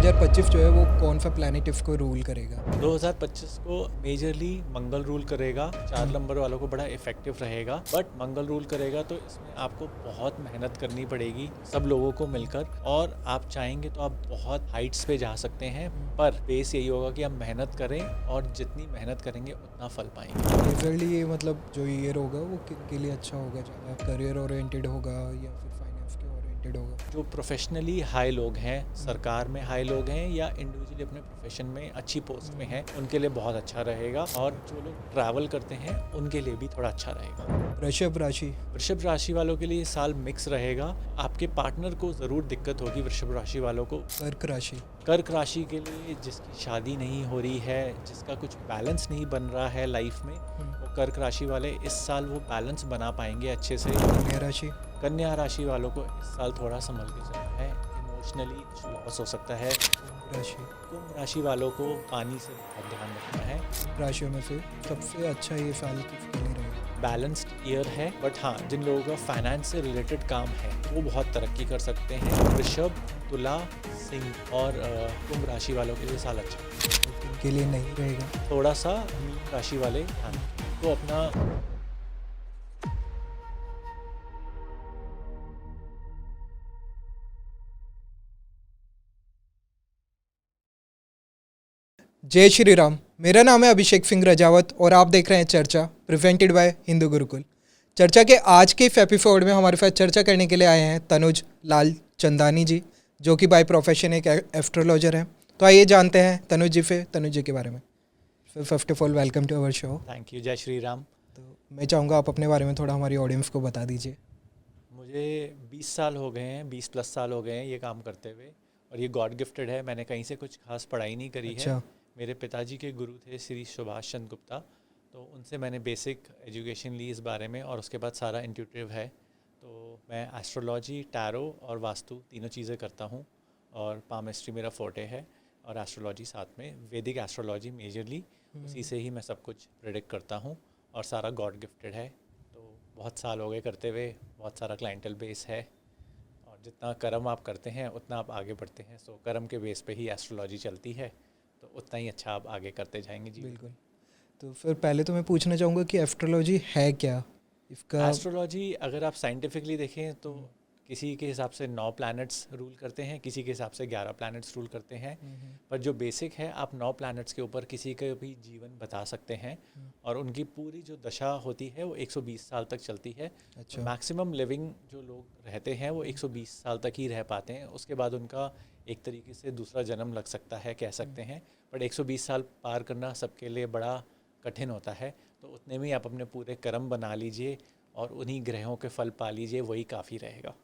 2025 जो है वो कौन सा प्लैनेट इसको रूल करेगा? 2025 को मेजरली मंगल रूल करेगा। 4 नंबर वालों को बड़ा इफेक्टिव रहेगा, बट मंगल रूल करेगा तो इसमें आपको बहुत मेहनत करनी पड़ेगी सब लोगों को मिलकर, और आप चाहेंगे तो आप बहुत हाइट्स पे जा सकते हैं, पर बेस यही होगा कि आप मेहनत करें और जितनी मेहनत करेंगे उतना फल पाएंगे। मेजरली ये मतलब जो ईयर होगा वो किनके लिए अच्छा होगा? ज़्यादा करियर ओरिएंटेड होगा या फिर फाइनेंस के ओरिएंटेड होगा? जो प्रोफेशनली हाई लोग हैं, सरकार में हाई लोग हैं या इंडिविजुअली अपने प्रोफेशन में अच्छी पोस्ट में हैं, उनके लिए बहुत अच्छा रहेगा, और जो लोग ट्रैवल करते हैं उनके लिए भी थोड़ा अच्छा रहेगा। वृषभ राशि। वृषभ राशि वालों के लिए साल मिक्स रहेगा। आपके पार्टनर को ज़रूर दिक्कत होगी वृषभ राशि वालों को। कर्क राशि। कर्क राशि के लिए जिसकी शादी नहीं हो रही है, जिसका कुछ बैलेंस नहीं बन रहा है लाइफ में, वो कर्क राशि वाले इस साल वो बैलेंस बना पाएंगे अच्छे से। कन्या राशि। कन्या राशि वालों को इस साल थोड़ा संभल के चलना है, इमोशनली लॉस हो सकता है। कुंभ राशि। कुंभ राशि वालों को पानी से बहुत ध्यान रखना है। राशियों में से सबसे अच्छा ये साल किसके लिए रहेगा? बैलेंस्ड ईयर है, बट हाँ, जिन लोगों का फाइनेंस से रिलेटेड काम है वो बहुत तरक्की कर सकते हैं। वृषभ, तुला, सिंह और कुंभ राशि वालों के लिए साल अच्छा है। इनके लिए नहीं रहेगा? थोड़ा सा मीन राशि वाले ध्यान रखें तो अपना। जय श्री राम। मेरा नाम है अभिषेक सिंह रजावत और आप देख रहे हैं चर्चा प्रिवेंटेड बाय हिंदू गुरुकुल। चर्चा के आज के इस एपिसोड में हमारे साथ चर्चा करने के लिए आए हैं तनुज लाल चंदानी जी, जो कि बाय प्रोफेशन एक एस्ट्रोलॉजर हैं। तो आइए जानते हैं तनुज जी के बारे में। First of all welcome to our show. Thank you. जय श्री राम। तो मैं चाहूँगा आप अपने बारे में थोड़ा हमारी ऑडियंस को बता दीजिए। मुझे 20 साल हो गए हैं, 20 प्लस साल हो गए हैं ये काम करते हुए, और ये गॉड गिफ्टेड है। मैंने कहीं से कुछ खास पढ़ाई नहीं करी है। अच्छा। मेरे पिताजी के गुरु थे श्री सुभाष चंद्र गुप्ता, तो उनसे मैंने बेसिक एजुकेशन ली इस बारे में, और उसके बाद सारा इंट्यूटिव है। तो मैं एस्ट्रोलॉजी, टैरो और वास्तु तीनों चीज़ें करता हूँ, और पामिस्ट्री मेरा फोर्टे है, और एस्ट्रोलॉजी साथ में, वैदिक एस्ट्रोलॉजी मेजरली, उसी से ही मैं सब कुछ प्रेडिक्ट करता हूँ, और सारा गॉड गिफ्टेड है। तो बहुत साल हो गए करते हुए, बहुत सारा क्लाइंटल बेस है, और जितना कर्म आप करते हैं उतना आप आगे बढ़ते हैं। सो कर्म के बेस पे ही एस्ट्रोलॉजी चलती है, तो उतना ही अच्छा आप आगे करते जाएंगे जी। बिल्कुल। तो फिर पहले तो मैं पूछना चाहूँगा कि एस्ट्रोलॉजी है क्या इसका? एस्ट्रोलॉजी अगर आप साइंटिफिकली देखें तो किसी के हिसाब से 9 प्लैनेट्स रूल करते हैं, किसी के हिसाब से 11 प्लैनेट्स रूल करते हैं, पर जो बेसिक है, आप 9 प्लैनेट्स के ऊपर किसी का भी जीवन बता सकते हैं, और उनकी पूरी जो दशा होती है वो 120 साल तक चलती है। अच्छा। मैक्सिमम लिविंग जो लोग रहते हैं वो 120 साल तक ही रह पाते हैं, उसके बाद उनका एक तरीके से दूसरा जन्म लग सकता है, कह सकते हैं, बट 120 साल पार करना सबके लिए बड़ा कठिन होता है। तो उतने में आप अपने पूरे कर्म बना लीजिए और उन्हीं ग्रहों के फल पा लीजिए, वही काफ़ी रहेगा।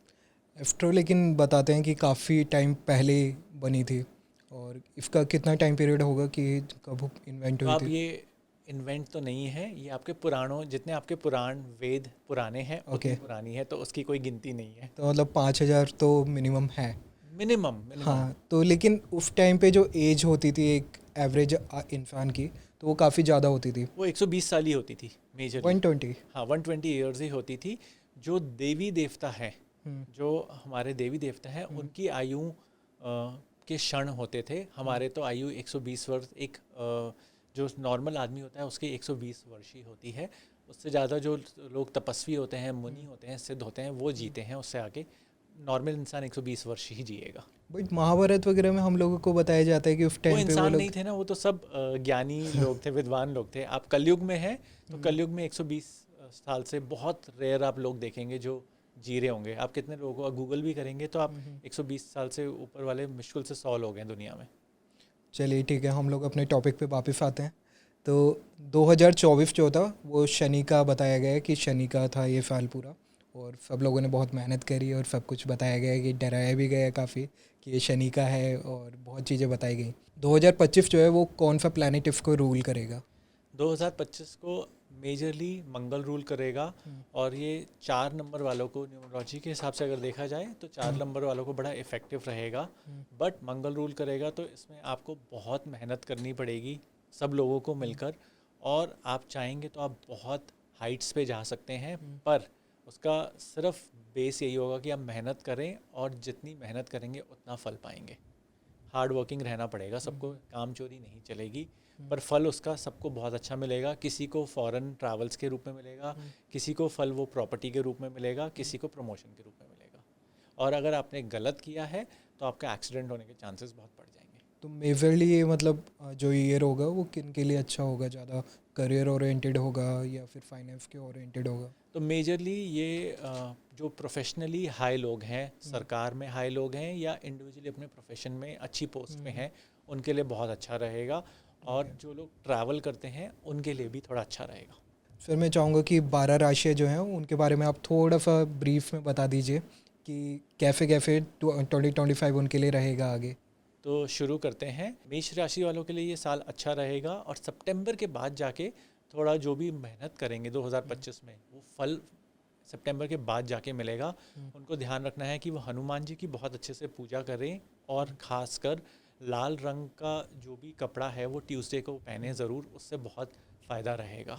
एस्ट्रो लेकिन बताते हैं कि काफ़ी टाइम पहले बनी थी, और इसका कितना टाइम पीरियड होगा कि कब इन्वेंट तो हुई आप थी? ये इन्वेंट तो नहीं है, ये आपके पुराणों, जितने आपके पुराण वेद पुराने हैं उतनी ओके। पुरानी है, तो उसकी कोई गिनती नहीं है। तो मतलब 5,000 तो मिनिमम है। Minimum minimum. हाँ, तो लेकिन उस टाइम पे जो एज होती थी एक एवरेज इंसान की, तो वो काफ़ी ज़्यादा होती थी। वो 120 साल ही होती थी मेजरली। 120। हाँ, 120 ईयर्स ही होती थी। जो देवी देवता हैं, हम्म। जो हमारे देवी देवता हैं, उनकी आयु के क्षण होते थे। हमारे तो आयु 120 वर्ष, एक जो नॉर्मल आदमी होता है उसकी 120 वर्ष ही होती है। उससे ज़्यादा जो लोग तपस्वी होते हैं, मुनि होते हैं, सिद्ध होते हैं, वो जीते हैं। उससे आगे नॉर्मल इंसान 120 वर्ष ही जिएगा। बट महाभारत वगैरह में हम लोगों को बताया जाता है कि उस वो टाइम पे वो इंसान लोग नहीं थे ना, वो तो सब ज्ञानी लोग थे, विद्वान लोग थे। आप कलयुग में हैं, तो कलयुग में 120 साल से बहुत रेयर आप लोग देखेंगे जो जी रहे होंगे। आप कितने लोगों को गूगल भी करेंगे तो आप 120 साल से ऊपर वाले मुश्किल से 100 लोग हैं दुनिया में। चलिए ठीक है, हम लोग अपने टॉपिक पे वापस आते हैं। तो 2024 जो था वो शनि का बताया गया है कि शनि का था ये साल पूरा, और सब लोगों ने बहुत मेहनत करी और सब कुछ बताया गया है कि डराया भी गया है काफ़ी कि ये शनि का है, और बहुत चीज़ें बताई गई। 2025 जो है वो कौन सा प्लैनेट इसको रूल करेगा? 2025 को मेजरली मंगल रूल करेगा, और ये 4 नंबर वालों को, न्यूमरोलॉजी के हिसाब से अगर देखा जाए तो 4 नंबर वालों को बड़ा इफेक्टिव रहेगा, बट मंगल रूल करेगा तो इसमें आपको बहुत मेहनत करनी पड़ेगी सब लोगों को मिलकर, और आप चाहेंगे तो आप बहुत हाइट्स पे जा सकते हैं, पर उसका सिर्फ बेस यही होगा कि आप मेहनत करें, और जितनी मेहनत करेंगे उतना फल पाएंगे। हार्ड वर्किंग रहना पड़ेगा सबको, काम चोरी नहीं चलेगी, पर फल उसका सबको बहुत अच्छा मिलेगा। किसी को फॉरेन ट्रैवल्स के रूप में मिलेगा, किसी को फल वो प्रॉपर्टी के रूप में मिलेगा, किसी को प्रमोशन के रूप में मिलेगा। और अगर आपने गलत किया है तो आपका एक्सीडेंट होने के चांसेस बहुत बढ़ जाएंगे। तो मेजरली ये मतलब जो ईयर होगा वो किन के लिए अच्छा होगा? ज़्यादा करियर ओरिएंटेड होगा या फिर फाइनेंस के ओरिएंटेड होगा? तो मेजरली ये जो प्रोफेशनली हाई लोग हैं, सरकार में हाई लोग हैं या इंडिविजुअली अपने प्रोफेशन में अच्छी पोस्ट पे हैं, उनके लिए बहुत अच्छा रहेगा। और जो लोग ट्रैवल करते हैं उनके लिए भी थोड़ा अच्छा रहेगा। फिर मैं चाहूँगा कि 12 राशियाँ जो हैं उनके बारे में आप थोड़ा सा ब्रीफ में बता दीजिए कि कैफ़े कैफ़े 2025 उनके लिए रहेगा आगे। तो शुरू करते हैं। मेष राशि वालों के लिए ये साल अच्छा रहेगा और सितंबर के बाद जाके थोड़ा जो भी मेहनत करेंगे 2025 में वो फल सितंबर के बाद जाके मिलेगा। उनको ध्यान रखना है कि वो हनुमान जी की बहुत अच्छे से पूजा करें और ख़ासकर लाल रंग का जो भी कपड़ा है वो ट्यूसडे को पहने ज़रूर, उससे बहुत फ़ायदा रहेगा।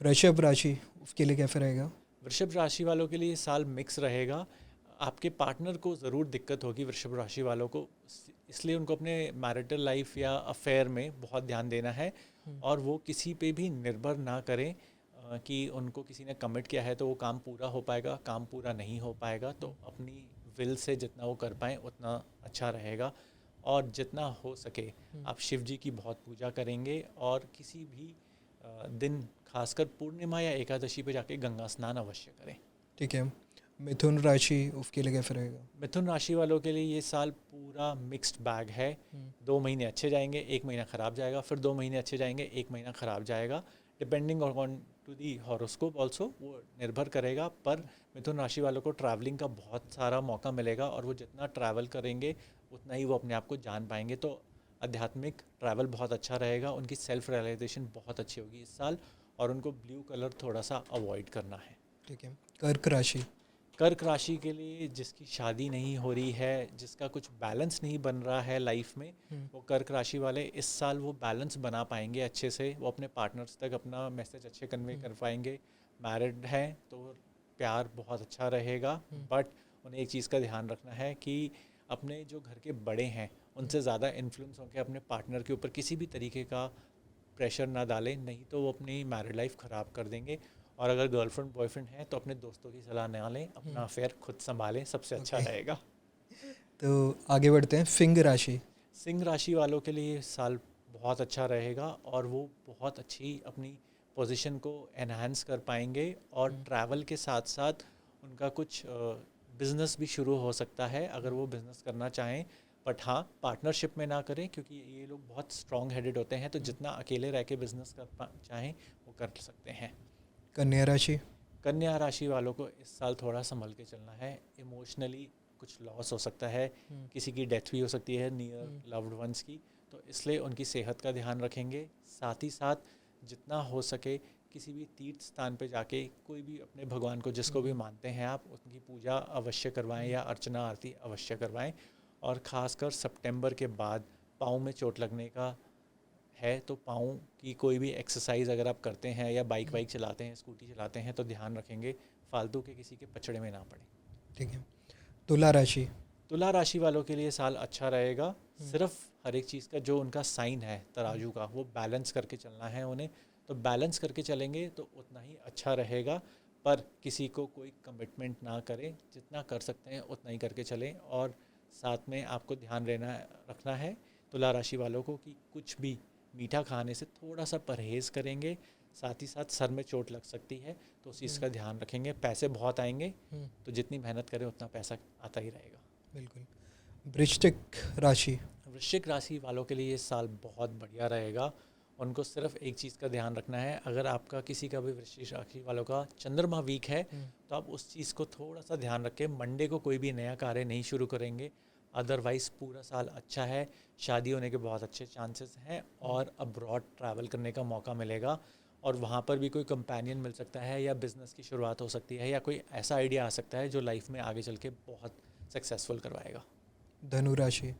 वृषभ राशि उसके लिए कैसे रहेगा? वृषभ राशि वालों के लिए ये साल मिक्स रहेगा। आपके पार्टनर को ज़रूर दिक्कत होगी वृषभ राशि वालों को, इसलिए उनको अपने मैरिटल लाइफ या अफेयर में बहुत ध्यान देना है और वो किसी पे भी निर्भर ना करें कि उनको किसी ने कमिट किया है तो वो काम पूरा हो पाएगा, काम पूरा नहीं हो पाएगा। तो अपनी विल से जितना वो कर पाएँ उतना अच्छा रहेगा। और जितना हो सके आप शिव जी की बहुत पूजा करेंगे और किसी भी दिन खासकर पूर्णिमा या एकादशी पे जाके गंगा स्नान अवश्य करें। ठीक है। मिथुन राशि उसके लिए कैसे रहेगा? मिथुन राशि वालों के लिए ये साल पूरा मिक्स्ड बैग है। 2 महीने अच्छे जाएंगे, 1 महीना ख़राब जाएगा, फिर 2 महीने अच्छे जाएंगे, 1 महीना ख़राब जाएगा। Depending on to the horoscope also वो निर्भर करेगा। पर मिथुन राशि वालों को ट्रैवलिंग का बहुत सारा मौका मिलेगा और वो जितना ट्रैवल करेंगे उतना ही वो अपने आप को जान पाएंगे। तो आध्यात्मिक ट्रैवल बहुत अच्छा रहेगा, उनकी सेल्फ रियलाइजेशन बहुत अच्छी होगी इस साल और उनको ब्लू कलर थोड़ा सा अवॉइड करना है। ठीक है। कर्क राशि कर्क राशि के लिए जिसकी शादी नहीं हो रही है, जिसका कुछ बैलेंस नहीं बन रहा है लाइफ में, वो कर्क राशि वाले इस साल वो बैलेंस बना पाएंगे अच्छे से। वो अपने पार्टनर्स तक अपना मैसेज अच्छे कन्वे कर पाएंगे। मैरिड हैं तो प्यार बहुत अच्छा रहेगा, बट उन्हें एक चीज़ का ध्यान रखना है कि अपने जो घर के बड़े हैं उनसे ज़्यादा इन्फ्लुएंस होकर अपने पार्टनर के ऊपर किसी भी तरीके का प्रेशर ना डालें, नहीं तो वो अपनी मैरिड लाइफ ख़राब कर देंगे। और अगर गर्लफ्रेंड बॉयफ्रेंड है तो अपने दोस्तों की सलाह ना लें, अपना अफेयर खुद संभालें, सबसे अच्छा रहेगा। तो आगे बढ़ते हैं। सिंह राशि सिंह राशि वालों के लिए साल बहुत अच्छा रहेगा और वो बहुत अच्छी अपनी पोजीशन को एनहांस कर पाएंगे और ट्रैवल के साथ साथ उनका कुछ बिजनेस भी शुरू हो सकता है अगर वो बिजनेस करना चाहें। बट हाँ, पार्टनरशिप में ना करें क्योंकि ये लोग बहुत स्ट्रॉन्ग हेडेड होते हैं, तो जितना अकेले रह के बिजनेस कर चाहें वो कर सकते हैं। कन्या राशि कन्या राशि वालों को इस साल थोड़ा संभल के चलना है। इमोशनली कुछ लॉस हो सकता है, किसी की डेथ भी हो सकती है नियर लव्ड वंस की, तो इसलिए उनकी सेहत का ध्यान रखेंगे। साथ ही साथ जितना हो सके किसी भी तीर्थ स्थान पे जाके कोई भी अपने भगवान को जिसको भी मानते हैं आप उनकी पूजा अवश्य करवाएं या अर्चना आरती अवश्य करवाएं। और ख़ासकर सितंबर के बाद पाँव में चोट लगने का है तो पाँव की कोई भी एक्सरसाइज अगर आप करते हैं या बाइक वाइक चलाते हैं, स्कूटी चलाते हैं, तो ध्यान रखेंगे फालतू के किसी के पचड़े में ना पड़े। ठीक है। तुला राशि तुला राशि वालों के लिए साल अच्छा रहेगा। सिर्फ हर एक चीज़ का जो उनका साइन है तराजू का वो बैलेंस करके चलना है उन्हें, तो बैलेंस करके चलेंगे तो उतना ही अच्छा रहेगा। पर किसी को कोई कमिटमेंट ना करें, जितना कर सकते हैं उतना ही करके चलें। और साथ में आपको ध्यान रखना है तुला राशि वालों को कि कुछ भी मीठा खाने से थोड़ा सा परहेज़ करेंगे। साथ ही साथ सर में चोट लग सकती है तो उस चीज़ का ध्यान रखेंगे। पैसे बहुत आएंगे तो जितनी मेहनत करें उतना पैसा आता ही रहेगा। बिल्कुल। वृश्चिक राशि वृश्चिक राशि वालों के लिए ये साल बहुत बढ़िया रहेगा। उनको सिर्फ एक चीज़ का ध्यान रखना है, अगर आपका किसी का भी वृश्चिक राशि वालों का चंद्रमा वीक है तो आप उस चीज़ को थोड़ा सा ध्यान रखें। मंडे को कोई भी नया कार्य नहीं शुरू करेंगे, अदरवाइज़ पूरा साल अच्छा है। शादी होने के बहुत अच्छे चांसेस हैं और अब्रॉड ट्रैवल करने का मौका मिलेगा और वहाँ पर भी कोई कंपेनियन मिल सकता है या बिज़नेस की शुरुआत हो सकती है या कोई ऐसा आइडिया आ सकता है जो लाइफ में आगे चल के बहुत सक्सेसफुल करवाएगा। धनु राशि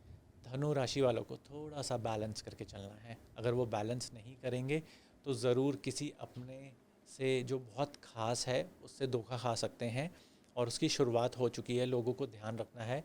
धनु राशि वालों को थोड़ा सा बैलेंस करके चलना है। अगर वो बैलेंस नहीं करेंगे तो ज़रूर किसी अपने से जो बहुत ख़ास है उससे धोखा खा सकते हैं और उसकी शुरुआत हो चुकी है। लोगों को ध्यान रखना है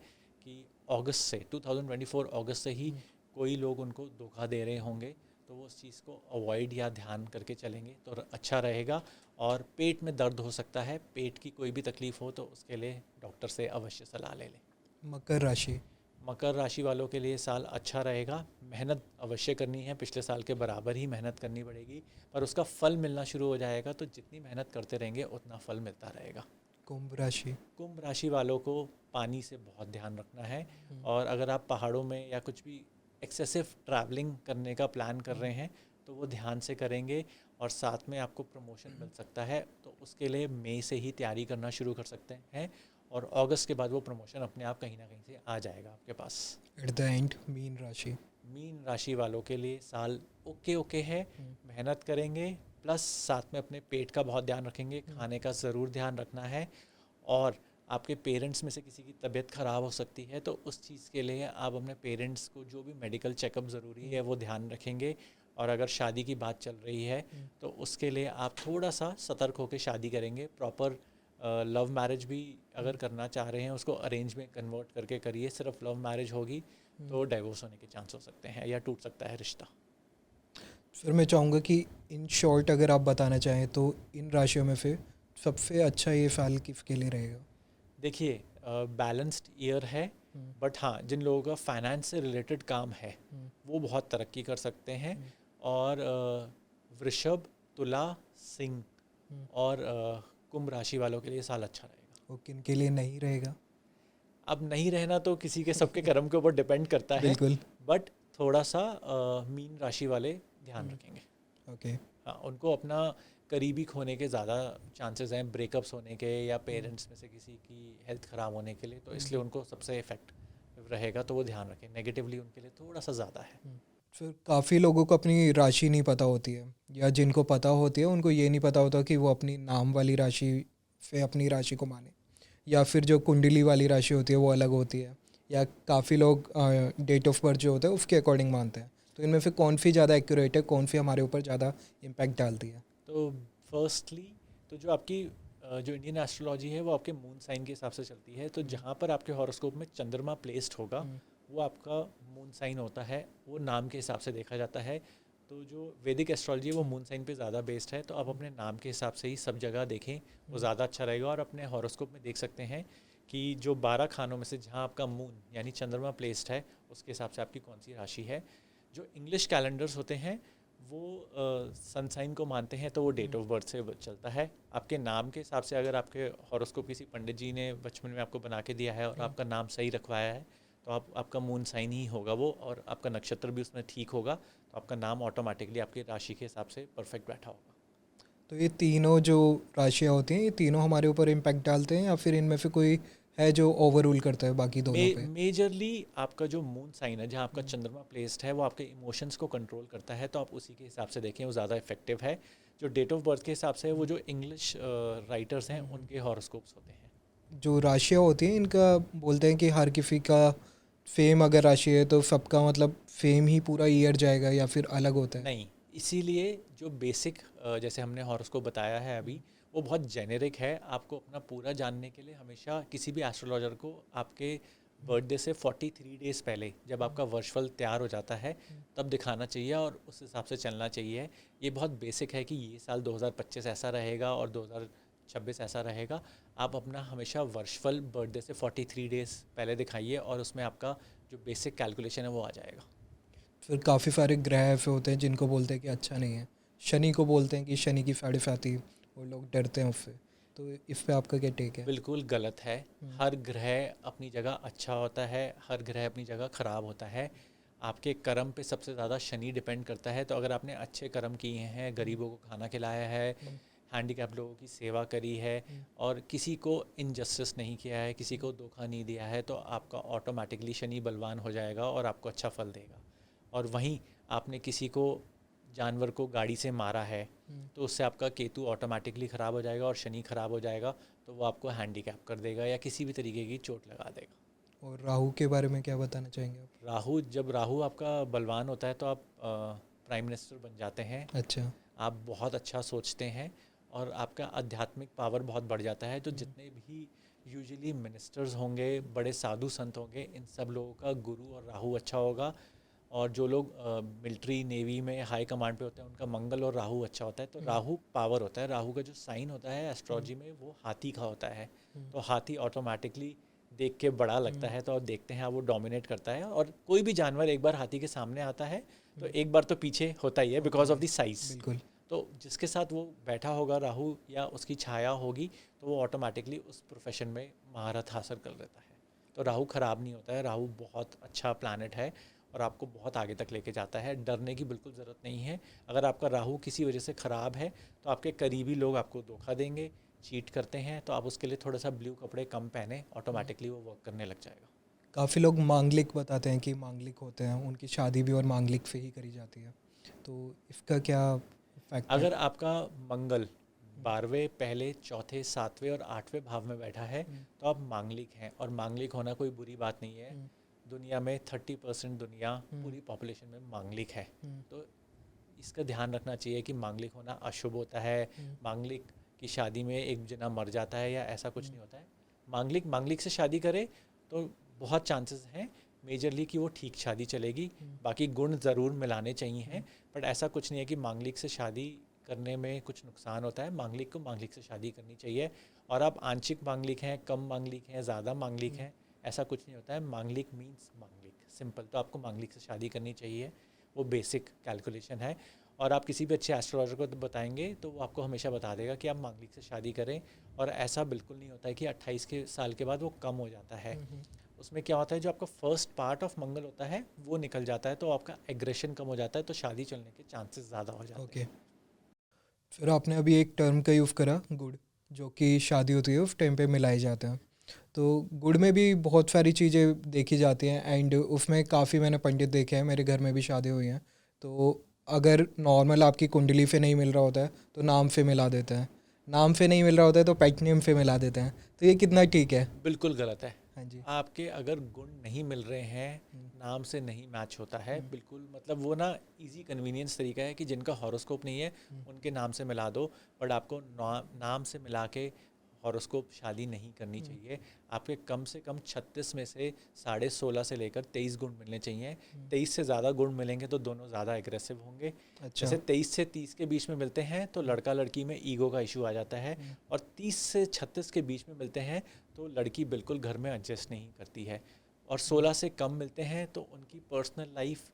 कि अगस्त से 2024 अगस्त से ही कोई लोग उनको धोखा दे रहे होंगे, तो वो उस चीज़ को अवॉइड या ध्यान करके चलेंगे तो अच्छा रहेगा। और पेट में दर्द हो सकता है, पेट की कोई भी तकलीफ़ हो तो उसके लिए डॉक्टर से अवश्य सलाह ले लें। मकर राशि। मकर राशि वालों के लिए साल अच्छा रहेगा। मेहनत अवश्य करनी है, पिछले साल के बराबर ही मेहनत करनी पड़ेगी, पर उसका फल मिलना शुरू हो जाएगा, तो जितनी मेहनत करते रहेंगे उतना फल मिलता रहेगा। कुंभ राशि। कुंभ राशि वालों को पानी से बहुत ध्यान रखना है, और अगर आप पहाड़ों में या कुछ भी एक्सेसिव ट्रैवलिंग करने का प्लान कर रहे हैं तो वो ध्यान से करेंगे, और साथ में आपको प्रमोशन मिल सकता है, तो उसके लिए मई से ही तैयारी करना शुरू कर सकते हैं, और अगस्त के बाद वो प्रमोशन अपने आप कहीं ना कहीं से आ जाएगा आपके पास। एट द एंड मीन राशि। मीन राशि वालों के लिए साल ओके है, मेहनत करेंगे प्लस साथ में अपने पेट का बहुत ध्यान रखेंगे, खाने का ज़रूर ध्यान रखना है, और आपके पेरेंट्स में से किसी की तबीयत ख़राब हो सकती है तो उस चीज़ के लिए आप अपने पेरेंट्स को जो भी मेडिकल चेकअप ज़रूरी है वो ध्यान रखेंगे। और अगर शादी की बात चल रही है तो उसके लिए आप थोड़ा सा सतर्क होकर शादी करेंगे। प्रॉपर लव मैरिज भी अगर करना चाह रहे हैं उसको अरेंज में कन्वर्ट करके करिए। सिर्फ लव मैरिज होगी तो डाइवोर्स होने के चांस हो सकते हैं या टूट सकता है रिश्ता। फिर मैं चाहूँगा कि इन शॉर्ट अगर आप बताना चाहें तो इन राशियों में फिर सबसे अच्छा ये साल किसके लिए रहेगा? देखिए, बैलेंस्ड ईयर है, बट हाँ, जिन लोगों का फाइनेंस से रिलेटेड काम है वो बहुत तरक्की कर सकते हैं। और वृषभ, तुला, सिंह और कुंभ राशि वालों के लिए साल अच्छा रहेगा। और किन के लिए नहीं रहेगा? अब नहीं रहना तो किसी के सबके कर्म के ऊपर डिपेंड करता है, बिल्कुल। बट थोड़ा सा मीन राशि वाले ध्यान रखेंगे। ओके। हाँ, उनको अपना करीबी खोने के ज़्यादा चांसेस हैं, ब्रेकअप्स होने के या पेरेंट्स में से किसी की हेल्थ ख़राब होने के लिए, तो इसलिए उनको सबसे इफेक्ट रहेगा, तो वो ध्यान रखें। नेगेटिवली उनके लिए थोड़ा सा ज़्यादा है। फिर काफ़ी लोगों को अपनी राशि नहीं पता होती है, या जिनको पता होती है उनको ये नहीं पता होता कि वो अपनी नाम वाली राशि से अपनी राशि को माने, या फिर जो कुंडली वाली राशि होती है वो अलग होती है, या काफ़ी लोग डेट ऑफ बर्थ जो होता है उसके अकॉर्डिंग मानते हैं। तो इनमें फिर कौन सी ज़्यादा एक्यूरेट है, कौन सी हमारे ऊपर ज़्यादा इम्पैक्ट डालती है? तो फर्स्टली तो जो आपकी जो इंडियन एस्ट्रोलॉजी है वो आपके मून साइन के हिसाब से चलती है। तो जहाँ पर आपके हॉरोस्कोप में चंद्रमा प्लेस्ड होगा वो आपका मून साइन होता है, वो नाम के हिसाब से देखा जाता है। तो जो वैदिक एस्ट्रोलॉजी है वो मून साइन पे ज़्यादा बेस्ड है, तो आप अपने नाम के हिसाब से ही सब जगह देखें, वो ज़्यादा अच्छा रहेगा। और अपने हॉरोस्कोप में देख सकते हैं कि जो 12 खानों में से जहाँ आपका मून यानी चंद्रमा प्लेस्ड है उसके हिसाब से आपकी कौन सी राशि है। जो इंग्लिश कैलेंडर्स होते हैं वो सन साइन को मानते हैं, तो वो डेट ऑफ बर्थ से चलता है। आपके नाम के हिसाब से अगर आपके हॉरोस्कोप किसी पंडित जी ने बचपन में आपको बना के दिया है और आपका नाम सही रखवाया है तो आपका मून साइन ही होगा वो, और आपका नक्षत्र भी उसमें ठीक होगा, तो आपका नाम ऑटोमेटिकली आपकी राशि के हिसाब से परफेक्ट बैठा होगा। तो ये तीनों जो राशियाँ होती हैं ये तीनों हमारे ऊपर इम्पैक्ट डालते हैं, या फिर इनमें से कोई है जो ओवररूल करता है बाकी दोनों पे? मेजरली आपका जो मून साइन है जहाँ आपका चंद्रमा प्लेस्ड है वो आपके इमोशंस को कंट्रोल करता है, तो आप उसी के हिसाब से देखें, वो ज़्यादा इफेक्टिव है। जो डेट ऑफ बर्थ के हिसाब से है वो जो इंग्लिश राइटर्स हैं उनके हॉरोस्कोप्स होते हैं। जो राशियाँ होती हैं इनका बोलते हैं कि हर किसी का फेम अगर राशि है तो सबका मतलब फेम ही पूरा ईयर जाएगा, या फिर अलग होता है? नहीं, इसीलिए जो बेसिक जैसे हमने हॉरोस्कोप बताया है अभी वो बहुत जेनेरिक है। आपको अपना पूरा जानने के लिए हमेशा किसी भी एस्ट्रोलॉजर को आपके बर्थडे से 43 डेज़ पहले जब आपका वर्षफल तैयार हो जाता है तब दिखाना चाहिए और उस हिसाब से चलना चाहिए। ये बहुत बेसिक है कि ये साल 2025 ऐसा रहेगा और 2026 ऐसा रहेगा। आप अपना हमेशा वर्षफल बर्थडे से 43 डेज़ पहले दिखाइए और उसमें आपका जो बेसिक कैलकुलेशन है वो आ जाएगा। फिर काफ़ी सारे ग्रह ऐसे होते हैं जिनको बोलते हैं कि अच्छा नहीं है। शनि को बोलते हैं कि शनि की साढ़े साथी, और लोग डरते हैं उससे। तो इस पे आपका क्या टेक है? बिल्कुल गलत है। हर ग्रह अपनी जगह अच्छा होता है, हर ग्रह अपनी जगह ख़राब होता है। आपके कर्म पे सबसे ज़्यादा शनि डिपेंड करता है। तो अगर आपने अच्छे कर्म किए हैं, गरीबों को खाना खिलाया है, हैंडीकैप लोगों की सेवा करी है और किसी को इनजस्टिस नहीं किया है, किसी को धोखा नहीं दिया है, तो आपका ऑटोमेटिकली शनि बलवान हो जाएगा और आपको अच्छा फल देगा। और वहीं आपने किसी को जानवर को गाड़ी से मारा है तो उससे आपका केतु ऑटोमेटिकली ख़राब हो जाएगा और शनि ख़राब हो जाएगा, तो वो आपको हैंडीकैप कर देगा या किसी भी तरीके की चोट लगा देगा। और राहु के बारे में क्या बताना चाहेंगे आप? जब राहु आपका बलवान होता है तो आप प्राइम मिनिस्टर बन जाते हैं। अच्छा। आप बहुत अच्छा सोचते हैं और आपका आध्यात्मिक पावर बहुत बढ़ जाता है। तो जितने भी यूजुअली मिनिस्टर्स होंगे, बड़े साधु संत होंगे, इन सब लोगों का गुरु और राहु अच्छा होगा। और जो लोग मिलिट्री नेवी में हाई कमांड पे होते हैं उनका मंगल और राहु अच्छा होता है। तो राहु पावर होता है, राहु का जो साइन होता है एस्ट्रोलॉजी में वो हाथी का होता है। तो हाथी ऑटोमेटिकली देख के बड़ा लगता है, तो आप देखते हैं वो डोमिनेट करता है। और कोई भी जानवर एक बार हाथी के सामने आता है तो एक बार तो पीछे होता ही है बिकॉज ऑफ द साइज। बिल्कुल। तो जिसके साथ वो बैठा होगा राहु या उसकी छाया होगी तो वो ऑटोमेटिकली उस प्रोफेशन में महारत हासिल कर लेता है। तो राहु ख़राब नहीं होता है, राहु बहुत अच्छा प्लैनेट है और आपको बहुत आगे तक लेके जाता है। डरने की बिल्कुल ज़रूरत नहीं है। अगर आपका राहु किसी वजह से ख़राब है तो आपके करीबी लोग आपको धोखा देंगे, चीट करते हैं, तो आप उसके लिए थोड़ा सा ब्लू कपड़े कम पहने, ऑटोमेटिकली वो वर्क करने लग जाएगा। काफ़ी लोग मांगलिक बताते हैं कि मांगलिक होते हैं, उनकी शादी भी और मांगलिक से ही करी जाती है, तो इसका क्या फैक्ट है? अगर आपका मंगल 12वें, पहले, चौथे, 7वें और 8वें भाव में बैठा है तो आप मांगलिक हैं। और मांगलिक होना कोई बुरी बात नहीं है। दुनिया में 30% दुनिया पूरी पॉपुलेशन में मांगलिक है। तो इसका ध्यान रखना चाहिए कि मांगलिक होना अशुभ होता है। मांगलिक की शादी में एक जना मर जाता है या ऐसा कुछ नहीं होता है। मांगलिक से शादी करे तो बहुत चांसेस हैं मेजरली कि वो ठीक शादी चलेगी। बाकी गुण ज़रूर मिलाने चाहिए हैं, बट ऐसा कुछ नहीं है कि मांगलिक से शादी करने में कुछ नुकसान होता है। मांगलिक को मांगलिक से शादी करनी चाहिए। और आप आंशिक मांगलिक हैं, कम मांगलिक हैं, ज़्यादा मांगलिक हैं, ऐसा कुछ नहीं होता है। मांगलिक मीन्स मांगलिक, सिंपल। तो आपको मांगलिक से शादी करनी चाहिए, वो बेसिक कैलकुलेशन है। और आप किसी भी अच्छे एस्ट्रोलॉजर को बताएंगे तो वो आपको हमेशा बता देगा कि आप मांगलिक से शादी करें। और ऐसा बिल्कुल नहीं होता है कि 28 के साल के बाद वो कम हो जाता है। उसमें क्या होता है, जो आपका फर्स्ट पार्ट ऑफ मंगल होता है वो निकल जाता है, तो आपका एग्रेशन कम हो जाता है, तो शादी चलने के चांसेस ज़्यादा हो जाते हैं। फिर आपने अभी एक टर्म का यूज़ करा गुड़, जो कि शादी होती है उस टाइम पे मिलाए जाते हैं। तो गुड़ में भी बहुत सारी चीज़ें देखी जाती हैं एंड उसमें काफ़ी मैंने पंडित देखे हैं, मेरे घर में भी शादी हुई हैं। तो अगर नॉर्मल आपकी कुंडली से नहीं मिल रहा होता है तो नाम से मिला देते हैं, नाम से नहीं मिल रहा होता है तो पेट नेम से मिला देते हैं। तो ये कितना ठीक है? बिल्कुल गलत है। हाँ जी। आपके अगर गुण नहीं मिल रहे हैं, नाम से नहीं मैच होता है, बिल्कुल मतलब वो ना इजी कन्वीनियंस तरीका है कि जिनका हॉरोस्कोप नहीं है उनके नाम से मिला दो। बट आपको नाम से मिला के हॉरोस्कोप शादी नहीं करनी चाहिए। आपके कम से कम 36 में से 16.5 से लेकर 23 गुण मिलने चाहिए। 23 से ज़्यादा गुण मिलेंगे तो दोनों ज़्यादा एग्रेसिव होंगे। अच्छा। जैसे 23 से 30 के बीच में मिलते हैं तो लड़का लड़की में ईगो का इशू आ जाता है। और 30 से 36 के बीच में मिलते हैं तो लड़की बिल्कुल घर में एडजस्ट नहीं करती है। और 16 से कम मिलते हैं तो उनकी पर्सनल लाइफ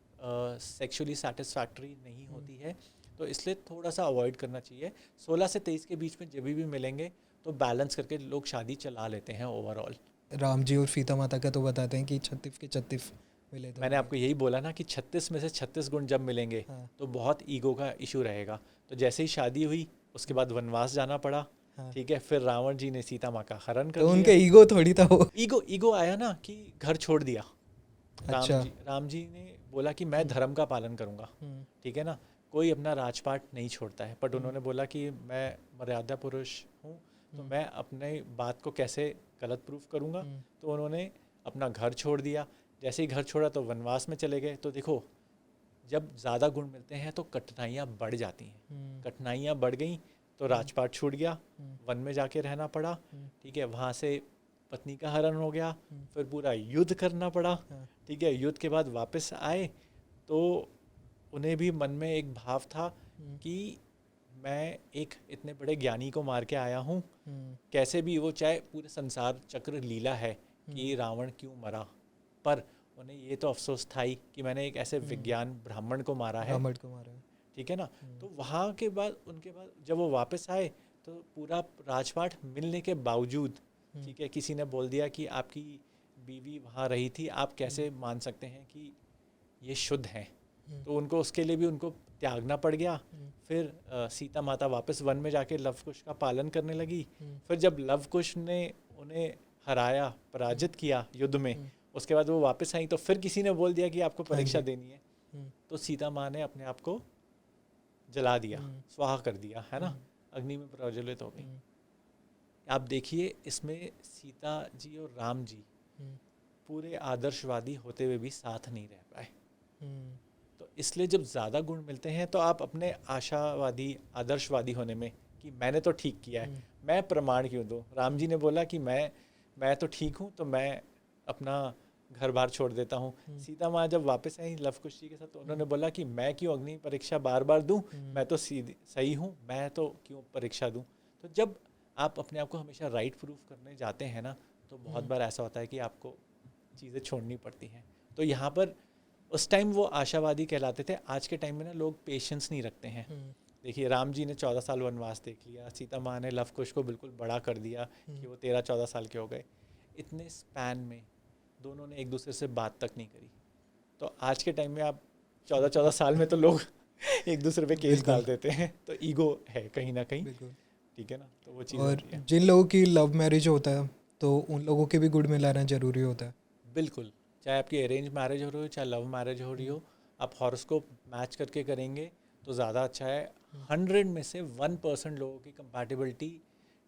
सेक्सुअली सेटिस्फैक्टरी नहीं होती है। तो इसलिए थोड़ा सा अवॉइड करना चाहिए। 16 से 23 के बीच में जब भी मिलेंगे तो बैलेंस करके लोग शादी चला लेते हैं ओवरऑल। राम जी और सीता माता का तो बताते हैं कि 36 के 36 मिले तो मैंने आपको यही बोला ना कि 36 में से 36 गुण जब मिलेंगे हाँ। तो बहुत ईगो का इशू रहेगा। तो जैसे ही शादी हुई उसके बाद वनवास जाना पड़ा। हाँ। ठीक है, फिर रावण जी ने सीता माँ का हरण कर तो लिया। उनके ईगो थोड़ी था वो। ईगो आया ना कि घर छोड़ दिया। अच्छा। राम जी ने बोला कि मैं धर्म का पालन करूंगा। ठीक है ना, कोई अपना राजपाट नहीं छोड़ता है, बट उन्होंने बोला कि मैं मर्यादा पुरुष हूँ तो मैं अपने बात को कैसे गलत प्रूफ करूँगा। तो उन्होंने अपना घर छोड़ दिया। जैसे ही घर छोड़ा तो वनवास में चले गए। तो देखो, जब ज़्यादा गुण मिलते हैं तो कठिनाइयाँ बढ़ जाती हैं। कठिनाइयाँ बढ़ गई तो राजपाट छूट गया, वन में जाके रहना पड़ा। ठीक है, वहाँ से पत्नी का हरण हो गया, फिर पूरा युद्ध करना पड़ा। ठीक है, युद्ध के बाद वापस आए तो उन्हें भी मन में एक भाव था कि मैं एक इतने बड़े ज्ञानी को मार के आया हूँ, कैसे भी वो, चाहे पूरे संसार चक्र लीला है कि रावण क्यों मरा, पर उन्हें ये तो अफसोस था ही कि मैंने एक ऐसे विज्ञान ब्राह्मण को मारा है। ठीक है ना। तो वहाँ के बाद उनके बाद जब वो वापस आए तो पूरा राजपाट मिलने के बावजूद, ठीक है, किसी ने बोल दिया कि आपकी बीवी वहाँ रही थी, आप कैसे मान सकते हैं कि ये शुद्ध हैं। तो उनको उसके लिए भी उनको त्यागना पड़ गया। फिर सीता माता वापस वन में जाके लव कुश का पालन करने लगी। फिर जब लव कुश ने उन्हें हराया, पराजित किया युद्ध में, उसके बाद वो वापस आई तो फिर किसी ने बोल दिया कि आपको परीक्षा देनी है। तो सीता माँ ने अपने आप को जला दिया, स्वाहा कर दिया, है ना, अग्नि में प्रज्वलित हो गई। आप देखिए, इसमें सीता जी और राम जी पूरे आदर्शवादी होते हुए भी साथ नहीं रह पाए। तो इसलिए जब ज़्यादा गुण मिलते हैं तो आप अपने आशावादी, आदर्शवादी होने में कि मैंने तो ठीक किया है, मैं प्रमाण क्यों दूँ। राम जी ने बोला कि मैं मैं तो ठीक हूँ, तो मैं अपना घर बार छोड़ देता हूँ। सीता माँ जब वापस आई लव कुश जी के साथ, तो उन्होंने बोला कि मैं क्यों अग्नि परीक्षा बार बार दूँ, मैं तो सीधी सही हूँ, मैं तो क्यों परीक्षा दूँ। तो जब आप अपने आप को हमेशा राइट प्रूफ करने जाते हैं ना, तो बहुत बार ऐसा होता है कि आपको चीज़ें छोड़नी पड़ती हैं। तो यहाँ पर उस टाइम वो आशावादी कहलाते थे। आज के टाइम में ना लोग पेशेंस नहीं रखते हैं। देखिए, राम जी ने 14 साल वनवास देख लिया, सीता माँ ने लव कुश को बिल्कुल बड़ा कर दिया कि वो 13-14 साल के हो गए। इतने स्पैन में दोनों ने एक दूसरे से बात तक नहीं करी। तो आज के टाइम में आप 14-14 साल में तो लोग एक दूसरे पे केस डाल देते हैं। तो ईगो है कहीं ना कहीं, बिल्कुल। ठीक है ना, तो वो चीज़ और होती है। जिन लोगों की लव मैरिज होता है तो उन लोगों के भी गुड मिलाना ज़रूरी होता है। बिल्कुल, चाहे आपकी अरेंज मैरिज हो रही हो, चाहे लव मैरिज हो रही हो, आप हॉरोस्कोप मैच करके करेंगे तो ज़्यादा अच्छा है। 100 में से 1% लोगों की कंपैटिबिलिटी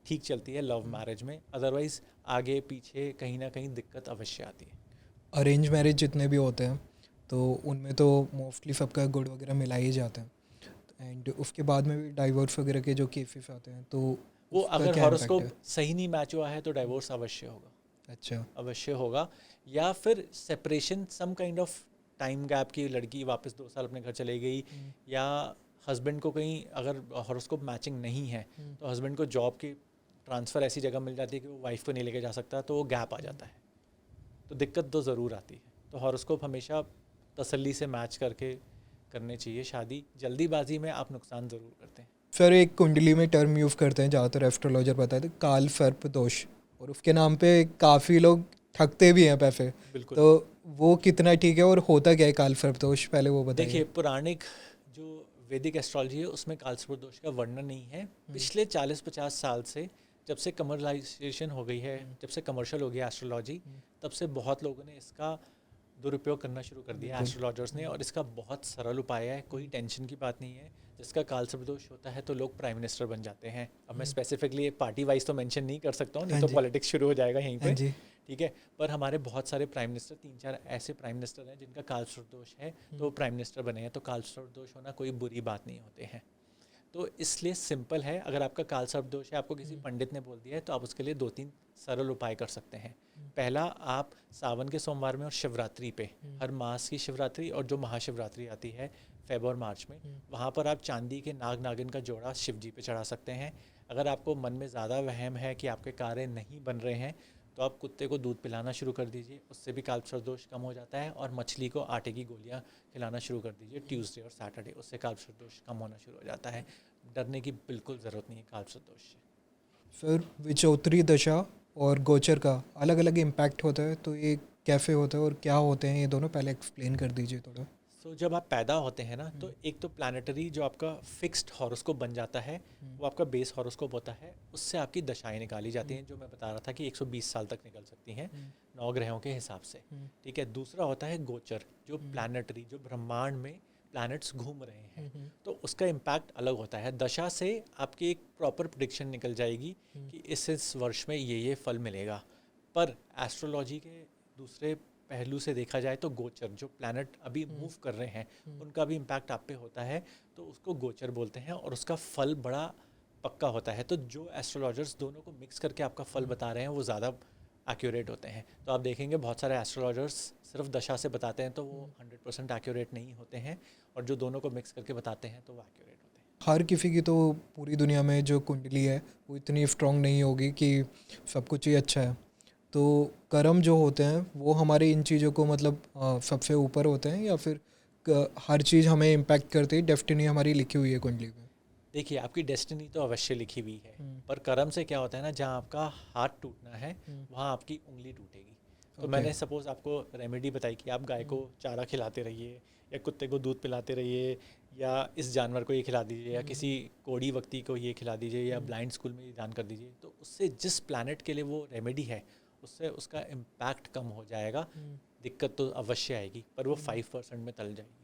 ठीक चलती है लव मैरिज में, अदरवाइज़ आगे पीछे कहीं ना कहीं दिक्कत अवश्य आती है। अरेंज मैरिज जितने भी होते हैं तो उनमें तो मोस्टली सबका गुड वगैरह मिला ही जाता है, एंड उसके बाद में भी डाइवोर्स वगैरह के जो केसेस आते हैं तो वो उसका अगर क्या इम्पैक्ट हॉरोस्कोप है? सही नहीं मैच हुआ है तो डाइवोर्स अवश्य होगा, अच्छा। अवश्य होगा। या फिर separation, some kind of time gap की लड़की वापस 2 साल अपने घर चली गई, या हस्बैंड को कहीं अगर हॉरोस्कोप मैचिंग नहीं है तो हस्बैंड को जॉब की ट्रांसफ़र ऐसी जगह मिल जाती है कि वो वाइफ को नहीं लेके जा सकता, तो वो गैप आ जाता है। तो दिक्कत तो ज़रूर आती है। तो हॉरोस्कोप हमेशा तसल्ली से मैच करके करने चाहिए शादी। जल्दीबाजी में आप नुकसान ज़रूर करते हैं। फिर एक कुंडली में टर्म यूज़ करते हैं ज़्यादातर एस्ट्रोलॉजर बताते हैं, काल सर्प दोष, और उसके नाम पे काफ़ी लोग ठगते भी हैं पैसे। बिल्कुल। तो वो कितना ठीक है और होता क्या है काल सर्प दोष, पहले वो देखिए, बताइए। पौराणिक जो वैदिक एस्ट्रोलॉजी है उसमें कालसर्प दोष का वर्णन नहीं है। पिछले 40-50 साल से, जब से कमर्शलाइजेशन हो गई है, जब से कमर्शियल हो गया एस्ट्रोलॉजी, तब से बहुत लोगों ने इसका दुरुपयोग करना शुरू कर दिया एस्ट्रोलॉजर्स ने। और इसका बहुत सरल उपाय है, कोई टेंशन की बात नहीं है। जिसका कालसर्प दोष होता है तो लोग प्राइम मिनिस्टर बन जाते हैं। अब मैं स्पेसिफिकली पार्टी वाइज तो मेंशन नहीं कर सकता हूँ, नहीं हाँ तो जी। पॉलिटिक्स शुरू हो जाएगा यहीं हाँ पे, जी। ठीक है। पर हमारे बहुत सारे प्राइम मिनिस्टर, 3-4 ऐसे प्राइम मिनिस्टर हैं जिनका कालसर्प दोष है, तो वो प्राइम मिनिस्टर बने हैं। तो कालसर्प दोष होना कोई बुरी बात नहीं होते हैं। तो इसलिए सिंपल है, अगर आपका कालसर्प दोष है, आपको किसी पंडित ने बोल दिया है, तो आप उसके लिए 2-3 सरल उपाय कर सकते हैं। पहला, आप सावन के सोमवार में और शिवरात्रि पे, हर मास की शिवरात्रि और जो महाशिवरात्रि आती है फेब और मार्च में, वहाँ पर आप चांदी के नाग नागिन का जोड़ा शिव जी पे चढ़ा सकते हैं। अगर आपको मन में ज़्यादा वहम है कि आपके कार्य नहीं बन रहे हैं, तो आप कुत्ते को दूध पिलाना शुरू कर दीजिए, उससे भी कालसर्प दोष कम हो जाता है। और मछली को आटे की गोलियां खिलाना शुरू कर दीजिए ट्यूसडे और सैटरडे, उससे कालसर्प दोष कम होना शुरू हो जाता है। डरने की बिल्कुल ज़रूरत नहीं है कालसर्प दोष से। फिर विचौतरी दशा और गोचर का अलग अलग इम्पैक्ट होता है, तो ये कैसे होता है और क्या होते हैं ये दोनों, पहले एक्सप्लेन कर दीजिए थोड़ा। सो जब आप पैदा होते हैं ना, तो एक तो प्लानिटरी जो आपका फिक्स्ड हॉरोस्कोप बन जाता है, वो आपका बेस हॉरोस्कोप होता है। उससे आपकी दशाएं निकाली जाती हैं, जो मैं बता रहा था कि 120 साल तक निकल सकती हैं 9 ग्रहों के हिसाब से, ठीक है। दूसरा होता है गोचर, जो प्लानिटरी, जो ब्रह्मांड में प्लैनेट्स घूम रहे हैं, तो उसका इम्पैक्ट अलग होता है। दशा से आपकी एक प्रॉपर प्रिडिक्शन निकल जाएगी कि इस वर्ष में ये फल मिलेगा। पर एस्ट्रोलॉजी के दूसरे पहलू से देखा जाए तो गोचर, जो प्लैनेट अभी मूव कर रहे हैं, उनका भी इम्पैक्ट आप पे होता है, तो उसको गोचर बोलते हैं। और उसका फल बड़ा पक्का होता है। तो जो एस्ट्रोलॉजर्स दोनों को मिक्स करके आपका फल बता रहे हैं, वो ज़्यादा एक्यूरेट होते हैं। तो आप देखेंगे बहुत सारे एस्ट्रोलॉजर्स सिर्फ दशा से बताते हैं, तो वो 100% एक्यूरेट नहीं होते हैं। और जो दोनों को मिक्स करके बताते हैं तो वो एक्यूरेट होते हैं। हर किसी की तो पूरी दुनिया में जो कुंडली है वो इतनी स्ट्रांग नहीं होगी कि सब कुछ ही अच्छा है। तो कर्म जो होते हैं वो हमारे इन चीज़ों को मतलब सबसे ऊपर होते हैं, या फिर हर चीज़ हमें इम्पैक्ट करती है, डेस्टिनी हमारी लिखी हुई है कुंडली में? देखिए, आपकी डेस्टिनी तो अवश्य लिखी हुई है, पर कर्म से क्या होता है ना, जहाँ आपका हाथ टूटना है वहाँ आपकी उंगली टूटेगी। तो मैंने सपोज आपको रेमेडी बताई कि आप गाय को चारा खिलाते रहिए, या कुत्ते को दूध पिलाते रहिए, या इस जानवर को ये खिला दीजिए, या किसी कोढ़ी व्यक्ति को ये खिला दीजिए, या ब्लाइंड स्कूल में ये दान कर दीजिए। तो उससे जिस प्लैनेट के लिए वो रेमेडी है, उससे उसका इम्पैक्ट कम हो जाएगा। दिक्कत तो अवश्य आएगी, पर वो 5% में टल जाएगी।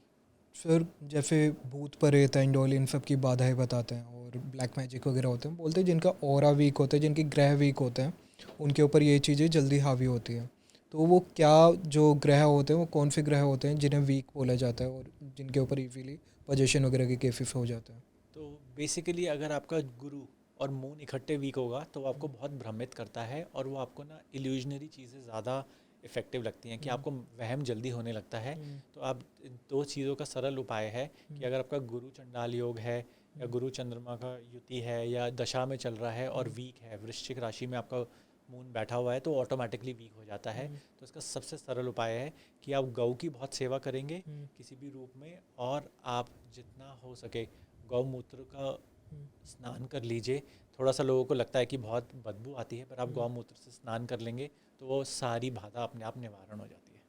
फिर जैसे भूत प्रेत एंड ऑल, इन सब की बाधाएं बताते हैं, और ब्लैक मैजिक वगैरह होते हैं, बोलते हैं जिनका ऑरा वीक होता है, जिनके ग्रह वीक होते हैं, उनके ऊपर ये चीज़ें जल्दी हावी होती हैं। तो वो क्या जो ग्रह होते हैं वो कौन से ग्रह होते हैं जिन्हें वीक बोला जाता है और जिनके ऊपर इजीली पोजीशन वगैरह के केसेस हो जाते हैं? तो बेसिकली अगर आपका गुरु और मून इकट्ठे वीक होगा तो वो आपको बहुत भ्रमित करता है और वो आपको ना इल्यूजनरी चीज़ें ज़्यादा इफ़ेक्टिव लगती हैं कि आपको वहम जल्दी होने लगता है। तो आप इन दो चीज़ों का सरल उपाय है कि अगर आपका गुरु चंडाल योग है या गुरु चंद्रमा का युति है या दशा में चल रहा है और वीक है, वृश्चिक राशि में आपका मून बैठा हुआ है तो ऑटोमेटिकली वीक हो जाता है। तो इसका सबसे सरल उपाय है कि आप गौ की बहुत सेवा करेंगे किसी भी रूप में, और आप जितना हो सके गौमूत्र का स्नान कर लीजिए। थोड़ा सा लोगों को लगता है कि बहुत बदबू आती है, पर आप गौमूत्र से स्नान कर लेंगे तो वो सारी बाधा अपने आप निवारण हो जाती है।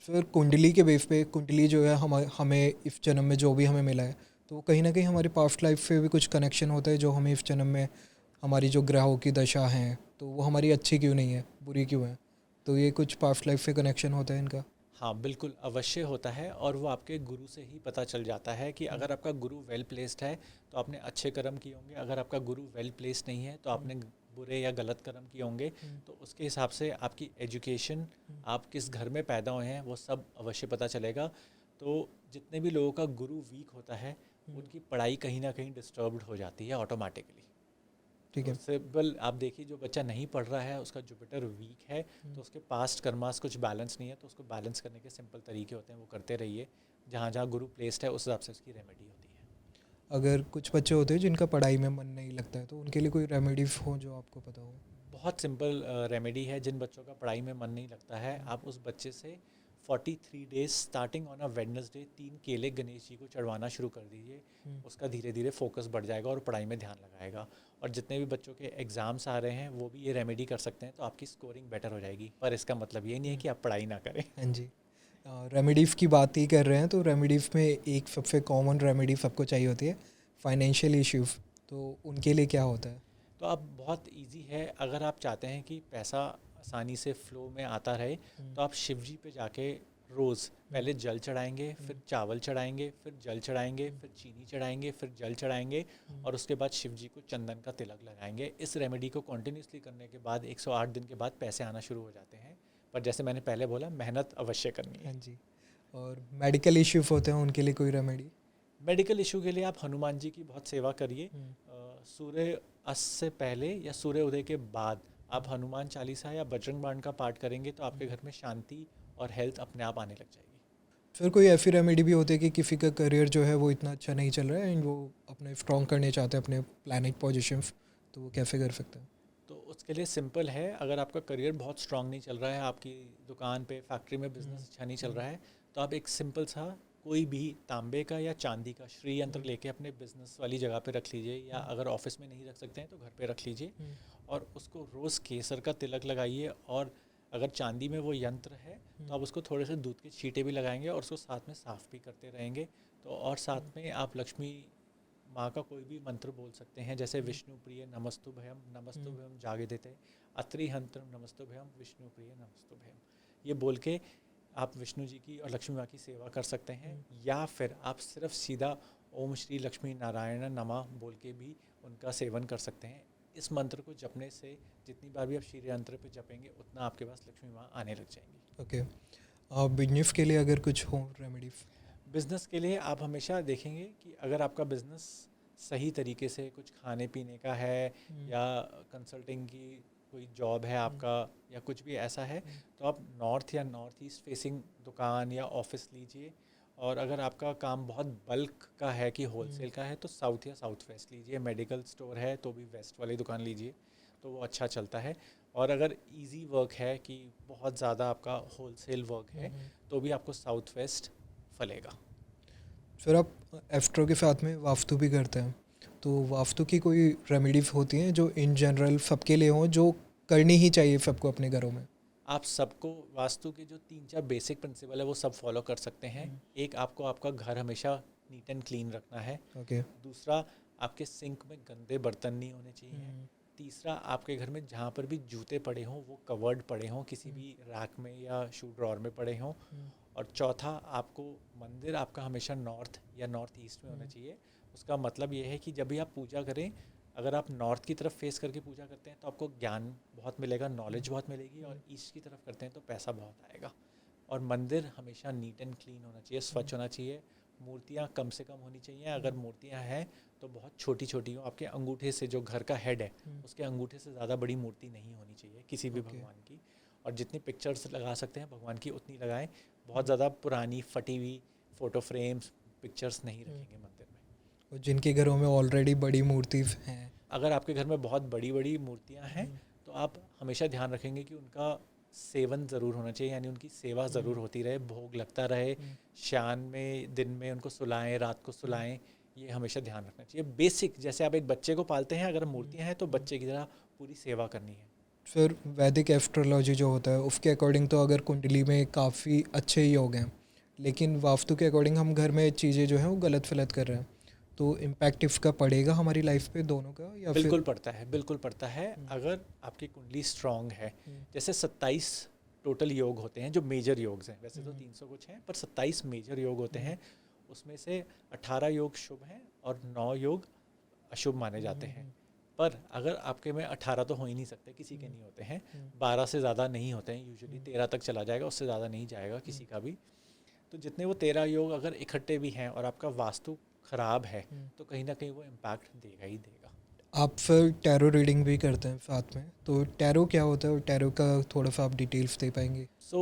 फिर कुंडली के बेस पे, कुंडली जो है हमें इस जन्म में जो भी हमें मिला है, तो कहीं ना कहीं हमारे पास्ट लाइफ से भी कुछ कनेक्शन होता है जो हमें इस जन्म में हमारी जो ग्रहों की दशा हैं तो वो हमारी अच्छी क्यों नहीं है, बुरी क्यों है, तो ये कुछ पास्ट लाइफ से कनेक्शन होता है इनका। हाँ बिल्कुल अवश्य होता है, और वो आपके गुरु से ही पता चल जाता है कि अगर आपका गुरु वेल प्लेस्ड है तो आपने अच्छे कर्म किए होंगे, अगर आपका गुरु वेल प्लेस्ड नहीं है तो आपने बुरे या गलत कर्म किए होंगे। तो उसके हिसाब से आपकी एजुकेशन, आप किस घर में पैदा हुए हैं, वो सब अवश्य पता चलेगा। तो जितने भी लोगों का गुरु वीक होता है उनकी पढ़ाई कहीं ना कहीं डिस्टर्ब्ड हो जाती है ऑटोमेटिकली। ठीक तो है। सिंपल आप देखिए, जो बच्चा नहीं पढ़ रहा है उसका जुपिटर वीक है तो उसके पास्ट कर्मास कुछ बैलेंस नहीं है, तो उसको बैलेंस करने के सिंपल तरीके होते हैं, वो करते रहिए। जहाँ जहाँ गुरु प्लेस्ड है उस हिसाब से उसकी रेमेडी होती है। अगर कुछ बच्चे होते हैं जिनका पढ़ाई में मन नहीं लगता है तो उनके लिए कोई रेमेडीज हो जो आपको पता हो। बहुत सिंपल रेमेडी है। जिन बच्चों का पढ़ाई में मन नहीं लगता है, आप उस बच्चे से 43 days starting on a Wednesday 3 केले गणेश जी को चढ़वाना शुरू कर दीजिए। उसका धीरे धीरे फोकस बढ़ जाएगा और पढ़ाई में ध्यान लगाएगा। और जितने भी बच्चों के एग्ज़ाम्स आ रहे हैं वो भी ये रेमेडी कर सकते हैं, तो आपकी स्कोरिंग बेटर हो जाएगी। पर इसका मतलब ये नहीं है कि आप पढ़ाई ना करें। हाँ जी। रेमेडीज़ की बात ही कर रहे हैं तो रेमेडीज़ में एक सबसे कॉमन रेमेडी सबको चाहिए होती है, फाइनेंशियल इश्यूज, तो उनके लिए क्या होता है। तो आप बहुत इजी है, अगर आप चाहते हैं कि पैसा आसानी से फ्लो में आता रहे तो आप शिव जी पे जाके रोज़ पहले जल चढ़ाएंगे, फिर चावल चढ़ाएंगे, फिर जल चढ़ाएंगे, फिर चीनी चढ़ाएंगे, फिर जल चढ़ाएंगे, और उसके बाद शिव जी को चंदन का तिलक लगाएंगे। इस रेमेडी को कॉन्टीन्यूसली करने के बाद 108 दिन के बाद पैसे आना शुरू हो जाते हैं। पर जैसे मैंने पहले बोला, मेहनत अवश्य करनी हाँ है। जी। और मेडिकल इश्यूज होते हैं उनके लिए कोई रेमेडी। मेडिकल इशू के लिए आप हनुमान जी की बहुत सेवा करिए। सूर्य अस्त से पहले या सूर्य उदय के बाद आप हनुमान चालीसा या बजरंग बाण का पाठ करेंगे तो आपके घर में शांति और हेल्थ अपने आप आने लग जाएगी। फिर कोई ऐसी रेमेडी भी होती है कि किसी का करियर जो है वो इतना अच्छा नहीं चल रहा है एंड वो अपने स्ट्रॉन्ग करने चाहते हैं अपने प्लानिंग पोजीशंस, तो वो कैसे कर सकते हैं। तो उसके लिए सिंपल है, अगर आपका करियर बहुत स्ट्रांग नहीं चल रहा है, आपकी दुकान पे फैक्ट्री में बिजनेस अच्छा नहीं चल रहा है, तो आप एक सिंपल सा कोई भी तांबे का या चांदी का श्री यंत्र लेके अपने बिजनेस वाली जगह पे रख लीजिए, या अगर ऑफिस में नहीं रख सकते हैं तो घर पे रख लीजिए। और उसको रोज़ केसर का तिलक लगाइए, और अगर चांदी में वो यंत्र है तो आप उसको थोड़े से दूध के छींटे भी लगाएंगे और उसको साथ में साफ़ भी करते रहेंगे। तो और साथ में आप लक्ष्मी माँ का कोई भी मंत्र बोल सकते हैं, जैसे विष्णु प्रिय नमस्तु भयम जागे देते, अत्रि हंत्रम नमस्तु भयम विष्णु प्रिय नमस्तु भयम। ये बोल के आप विष्णु जी की और लक्ष्मी माँ की सेवा कर सकते हैं। या फिर आप सिर्फ सीधा ओम श्री लक्ष्मी नारायण नमः बोल के भी उनका सेवन कर सकते हैं। इस मंत्र को जपने से जितनी बार भी आप श्री यंत्र पे जपेंगे उतना आपके पास लक्ष्मी माँ आने लग जाएंगी। ओके। बिजनेस के लिए अगर कुछ हो रेमेडीज। बिज़नेस के लिए आप हमेशा देखेंगे कि अगर आपका बिज़नेस सही तरीके से कुछ खाने पीने का है या कंसल्टिंग की कोई जॉब है आपका या कुछ भी ऐसा है, तो आप नॉर्थ या नॉर्थ ईस्ट फेसिंग दुकान या ऑफिस लीजिए। और अगर आपका काम बहुत बल्क का है कि होलसेल का है तो साउथ या साउथ वेस्ट लीजिए। मेडिकल स्टोर है तो भी वेस्ट वाली दुकान लीजिए, तो वो अच्छा चलता है। और अगर इजी वर्क है कि बहुत ज़्यादा आपका होलसेल वर्क है तो भी आपको साउथ वेस्ट फलेगा। फिर आप एस्ट्रो के साथ में वास्तु भी करते हैं, तो वास्तु की कोई रेमेडीज होती हैं जो इन जनरल सबके लिए हों, जो करनी ही चाहिए सबको अपने घरों में। आप सबको वास्तु के जो 3-4 बेसिक प्रिंसिपल है वो सब फॉलो कर सकते हैं। एक, आपको आपका घर हमेशा नीट एंड क्लीन रखना है। ओके। दूसरा, आपके सिंक में गंदे बर्तन नहीं होने चाहिए। तीसरा, आपके घर में जहाँ पर भी जूते पड़े हों वो कवर्ड पड़े हों, किसी भी रैक में या शू ड्रॉर में पड़े हों। और चौथा, आपको मंदिर आपका हमेशा नॉर्थ या नॉर्थ ईस्ट में होना चाहिए। उसका मतलब ये है कि जब भी आप पूजा करें, अगर आप नॉर्थ की तरफ फेस करके पूजा करते हैं तो आपको ज्ञान बहुत मिलेगा, नॉलेज बहुत मिलेगी, और ईस्ट की तरफ करते हैं तो पैसा बहुत आएगा। और मंदिर हमेशा नीट एंड क्लीन होना चाहिए, स्वच्छ होना चाहिए। मूर्तियाँ कम से कम होनी चाहिए, अगर मूर्तियाँ हैं तो बहुत छोटी छोटी हो, आपके अंगूठे से, जो घर का हेड है उसके अंगूठे से ज़्यादा बड़ी मूर्ति नहीं होनी चाहिए किसी भी भगवान की। और जितनी पिक्चर्स लगा सकते हैं भगवान की उतनी लगाएं, बहुत ज़्यादा पुरानी फटी हुई फ़ोटो फ्रेम्स पिक्चर्स नहीं रखेंगे मंदिर में। और जिनके घरों में ऑलरेडी बड़ी मूर्ति हैं, अगर आपके घर में बहुत बड़ी बड़ी मूर्तियाँ हैं तो आप हमेशा ध्यान रखेंगे कि उनका सेवन ज़रूर होना चाहिए, यानी उनकी सेवा ज़रूर होती रहे, भोग लगता रहे, शाम में दिन में उनको सुलाएं, रात को सुलाएं, ये हमेशा ध्यान रखना चाहिए। बेसिक, जैसे आप एक बच्चे को पालते हैं, अगर मूर्तियाँ हैं तो बच्चे की तरह पूरी सेवा करनी है। फिर वैदिक एस्ट्रोलॉजी जो होता है उसके अकॉर्डिंग तो अगर कुंडली में काफ़ी अच्छे योग हैं, लेकिन वास्तु के अकॉर्डिंग हम घर में चीज़ें जो हैं वो गलत फलत कर रहे हैं, तो इम्पैक्ट इसका पड़ेगा हमारी लाइफ पे दोनों का, या बिल्कुल पड़ता है, बिल्कुल पड़ता है। अगर आपकी कुंडली स्ट्रांग है, जैसे 27 टोटल योग होते हैं जो मेजर योग्स हैं, वैसे तो 300 कुछ हैं पर 27 मेजर योग होते हैं, उसमें से 18 योग शुभ हैं और 9 योग अशुभ माने जाते हैं। पर अगर आपके में 18 तो हो ही नहीं सकते, किसी के नहीं होते हैं, 12 से ज़्यादा नहीं होते हैं, यूजुअली 13 तक चला जाएगा, उससे ज़्यादा नहीं जाएगा किसी का भी। तो जितने वो 13 योग अगर इकट्ठे भी हैं और आपका वास्तु खराब है तो कहीं ना कहीं वो इम्पैक्ट देगा ही देगा। आप फिर टैरो रीडिंग भी करते हैं साथ में, तो टैरो क्या होता है और टैरो का थोड़ा सा आप डिटेल्स दे पाएंगे? सो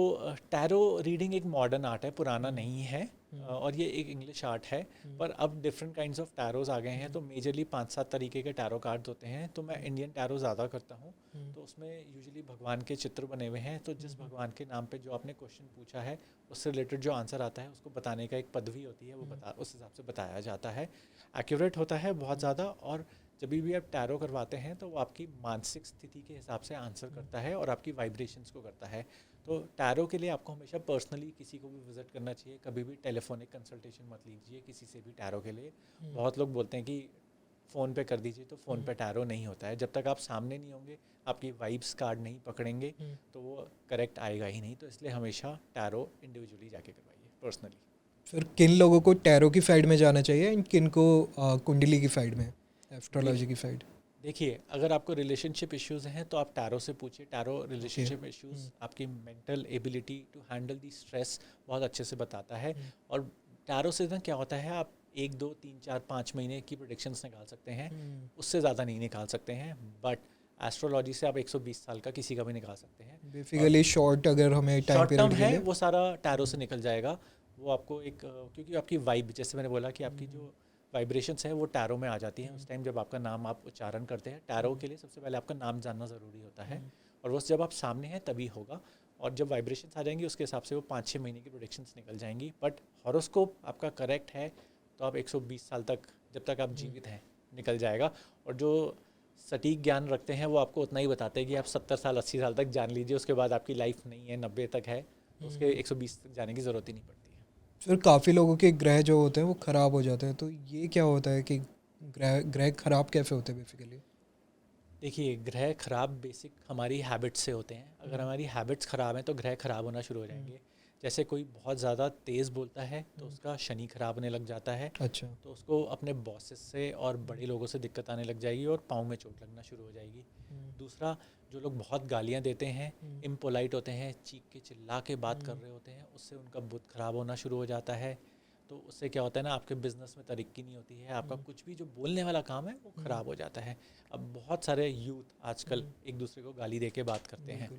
टैरो रीडिंग एक मॉडर्न आर्ट है, पुराना नहीं है, और ये एक इंग्लिश आर्ट है, पर अब डिफरेंट काइंड्स ऑफ टैरोज आ गए हैं, तो मेजरली 5-7 तरीके के टैरो कार्ड्स होते हैं। तो मैं इंडियन टैरो ज़्यादा करता हूँ, तो उसमें यूजुअली भगवान के चित्र बने हुए हैं, तो जिस भगवान के नाम पे जो आपने क्वेश्चन पूछा है उससे रिलेटेड जो आंसर आता है उसको बताने का एक पदवी होती है, वो उस हिसाब से बताया जाता है। एक्यूरेट होता है बहुत ज़्यादा, और जब भी आप टैरो करवाते हैं तो वो आपकी मानसिक स्थिति के हिसाब से आंसर करता है और आपकी वाइब्रेशंस को करता है। तो टैरो के लिए आपको हमेशा पर्सनली किसी को भी विजिट करना चाहिए, कभी भी टेलीफोनिक कंसल्टेशन मत लीजिए किसी से भी टैरो के लिए। बहुत लोग बोलते हैं कि फ़ोन पे कर दीजिए, तो फ़ोन पे टैरो नहीं होता है, जब तक आप सामने नहीं होंगे, आपकी वाइब्स कार्ड नहीं पकड़ेंगे तो वो करेक्ट आएगा ही नहीं। तो इसलिए हमेशा टैरो इंडिविजुअली जाके करवाइए पर्सनली। फिर किन लोगों को टैरो की साइड में जाना चाहिए एंड किन को कुंडली की साइड में, एस्ट्रोलॉजी की साइड? देखिए, अगर आपको रिलेशनशिप इश्यूज़ हैं तो आप टैरो से पूछिए। टैरो रिलेशनशिप इश्यूज़, आपकी mental ability to handle the stress बहुत अच्छे से बताता है। और टैरो से ना क्या होता है, आप 1, 2, 3, 4, 5 महीने की प्रेडिक्शंस निकाल सकते हैं, उससे ज़्यादा नहीं निकाल सकते हैं। बट एस्ट्रोलॉजी से आप 120 साल का किसी का भी निकाल सकते हैं। बेसिकली शॉर्ट अगर हमें टाइम शॉर्ट टर्म पीरियड के है लिए, वो सारा टैरो से निकल जाएगा। वो आपको एक क्योंकि आपकी वाइब, जैसे मैंने बोला कि आपकी जो वाइब्रेशंस है वो टैरो में आ जाती हैं उस टाइम जब आपका नाम आप उच्चारण करते हैं। टैरो के लिए सबसे पहले आपका नाम जानना ज़रूरी होता है, और वो जब आप सामने हैं तभी होगा। और जब वाइब्रेशंस आ जाएंगी उसके हिसाब से वो 5-6 महीने की प्रेडिक्शंस निकल जाएंगी। बट हॉरोस्कोप आपका करेक्ट है तो आप 120 साल तक, जब तक आप जीवित हैं, निकल जाएगा। और जो सटीक ज्ञान रखते हैं वो आपको उतना ही बताते हैं कि आप 70 साल 80 साल तक जान लीजिए, उसके बाद आपकी लाइफ नहीं है, 90 तक है, तो उसके 120 तक जाने की ज़रूरत ही नहीं पड़ती है। फिर काफ़ी लोगों के ग्रह जो होते हैं वो ख़राब हो जाते हैं, तो ये क्या होता है कि ग्रह ख़राब कैसे होते हैं बेसिकली? देखिए, ग्रह खराब बेसिक हमारी हैबिट्स से होते हैं। अगर हमारी हैबिट्स ख़राब हैं तो ग्रह खराब होना शुरू हो जाएंगे। जैसे कोई बहुत ज़्यादा तेज़ बोलता है तो उसका शनि खराब होने लग जाता है, अच्छा। तो उसको अपने बॉसेस से और बड़े लोगों से दिक्कत आने लग जाएगी और पाँव में चोट लगना शुरू हो जाएगी। दूसरा, जो लोग बहुत गालियाँ देते हैं, इम्पोलाइट होते हैं, चीख के चिल्ला के बात कर रहे होते हैं, उससे उनका बुध खराब होना शुरू हो जाता है। तो उससे क्या होता है ना, आपके बिजनेस में तरक्की नहीं होती है, आपका कुछ भी जो बोलने वाला काम है वो ख़राब हो जाता है। अब बहुत सारे यूथ आजकल एक दूसरे को गाली दे के बात करते हैं,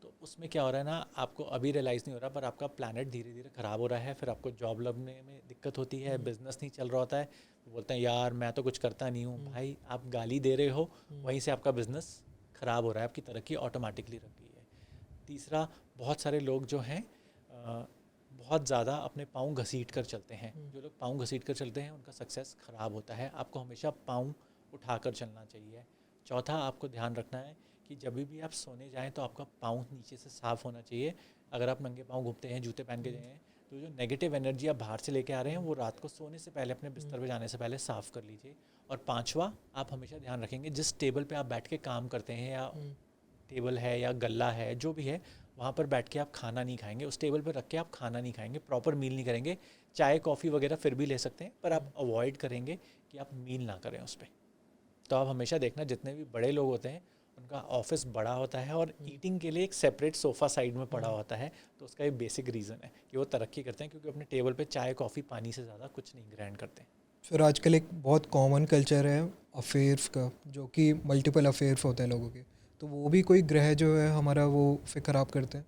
तो उसमें क्या हो रहा है ना, आपको अभी रियलाइज़ नहीं हो रहा पर आपका प्लानट धीरे धीरे ख़राब हो रहा है। फिर आपको जॉब लगने में दिक्कत होती है, बिज़नेस नहीं चल रहा होता है, तो बोलते हैं यार मैं तो कुछ करता नहीं हूँ। भाई, आप गाली दे रहे हो, वहीं से आपका बिज़नेस ख़राब हो रहा है, आपकी तरक्की ऑटोमेटिकली रुक गई है। तीसरा, बहुत सारे लोग जो हैं बहुत ज़्यादा अपने पाँव घसीट कर चलते हैं। जो लोग पाँव घसीट कर चलते हैं उनका सक्सेस ख़राब होता है। आपको हमेशा पाँव उठाकर चलना चाहिए। चौथा, आपको ध्यान रखना है कि जब भी आप सोने जाएं तो आपका पाँव नीचे से साफ़ होना चाहिए। अगर आप नंगे पाँव घूमते हैं, जूते पहन के जाएँ, तो जो नेगेटिव एनर्जी आप बाहर से लेके आ रहे हैं वो रात को सोने से पहले, अपने बिस्तर पे जाने से पहले साफ़ कर लीजिए। और पाँचवा, आप हमेशा ध्यान रखेंगे जिस टेबल पे आप बैठ के काम करते हैं, या टेबल है या गल्ला है, जो भी है, वहाँ पर बैठ के आप खाना नहीं खाएंगे, उस टेबल पर रख के आप खाना नहीं खाएंगे, प्रॉपर मील नहीं करेंगे। चाय कॉफ़ी वगैरह फिर भी ले सकते हैं, पर आप अवॉइड करेंगे कि आप मील ना करें उस पर। तो आप हमेशा देखना, जितने भी बड़े लोग होते हैं उनका ऑफिस बड़ा होता है और ईटिंग के लिए एक सेपरेट सोफ़ा साइड में पड़ा होता है, तो उसका एक बेसिक रीज़न है कि वो तरक्की करते हैं क्योंकि अपने टेबल पे चाय कॉफ़ी पानी से ज़्यादा कुछ नहीं ग्रहण करते। फिर आजकल एक बहुत कॉमन कल्चर है अफेयर्स का, जो कि मल्टीपल अफेयर्स होते हैं लोगों के, तो वो भी कोई ग्रह जो है हमारा वो फिर ख़राब करते हैं।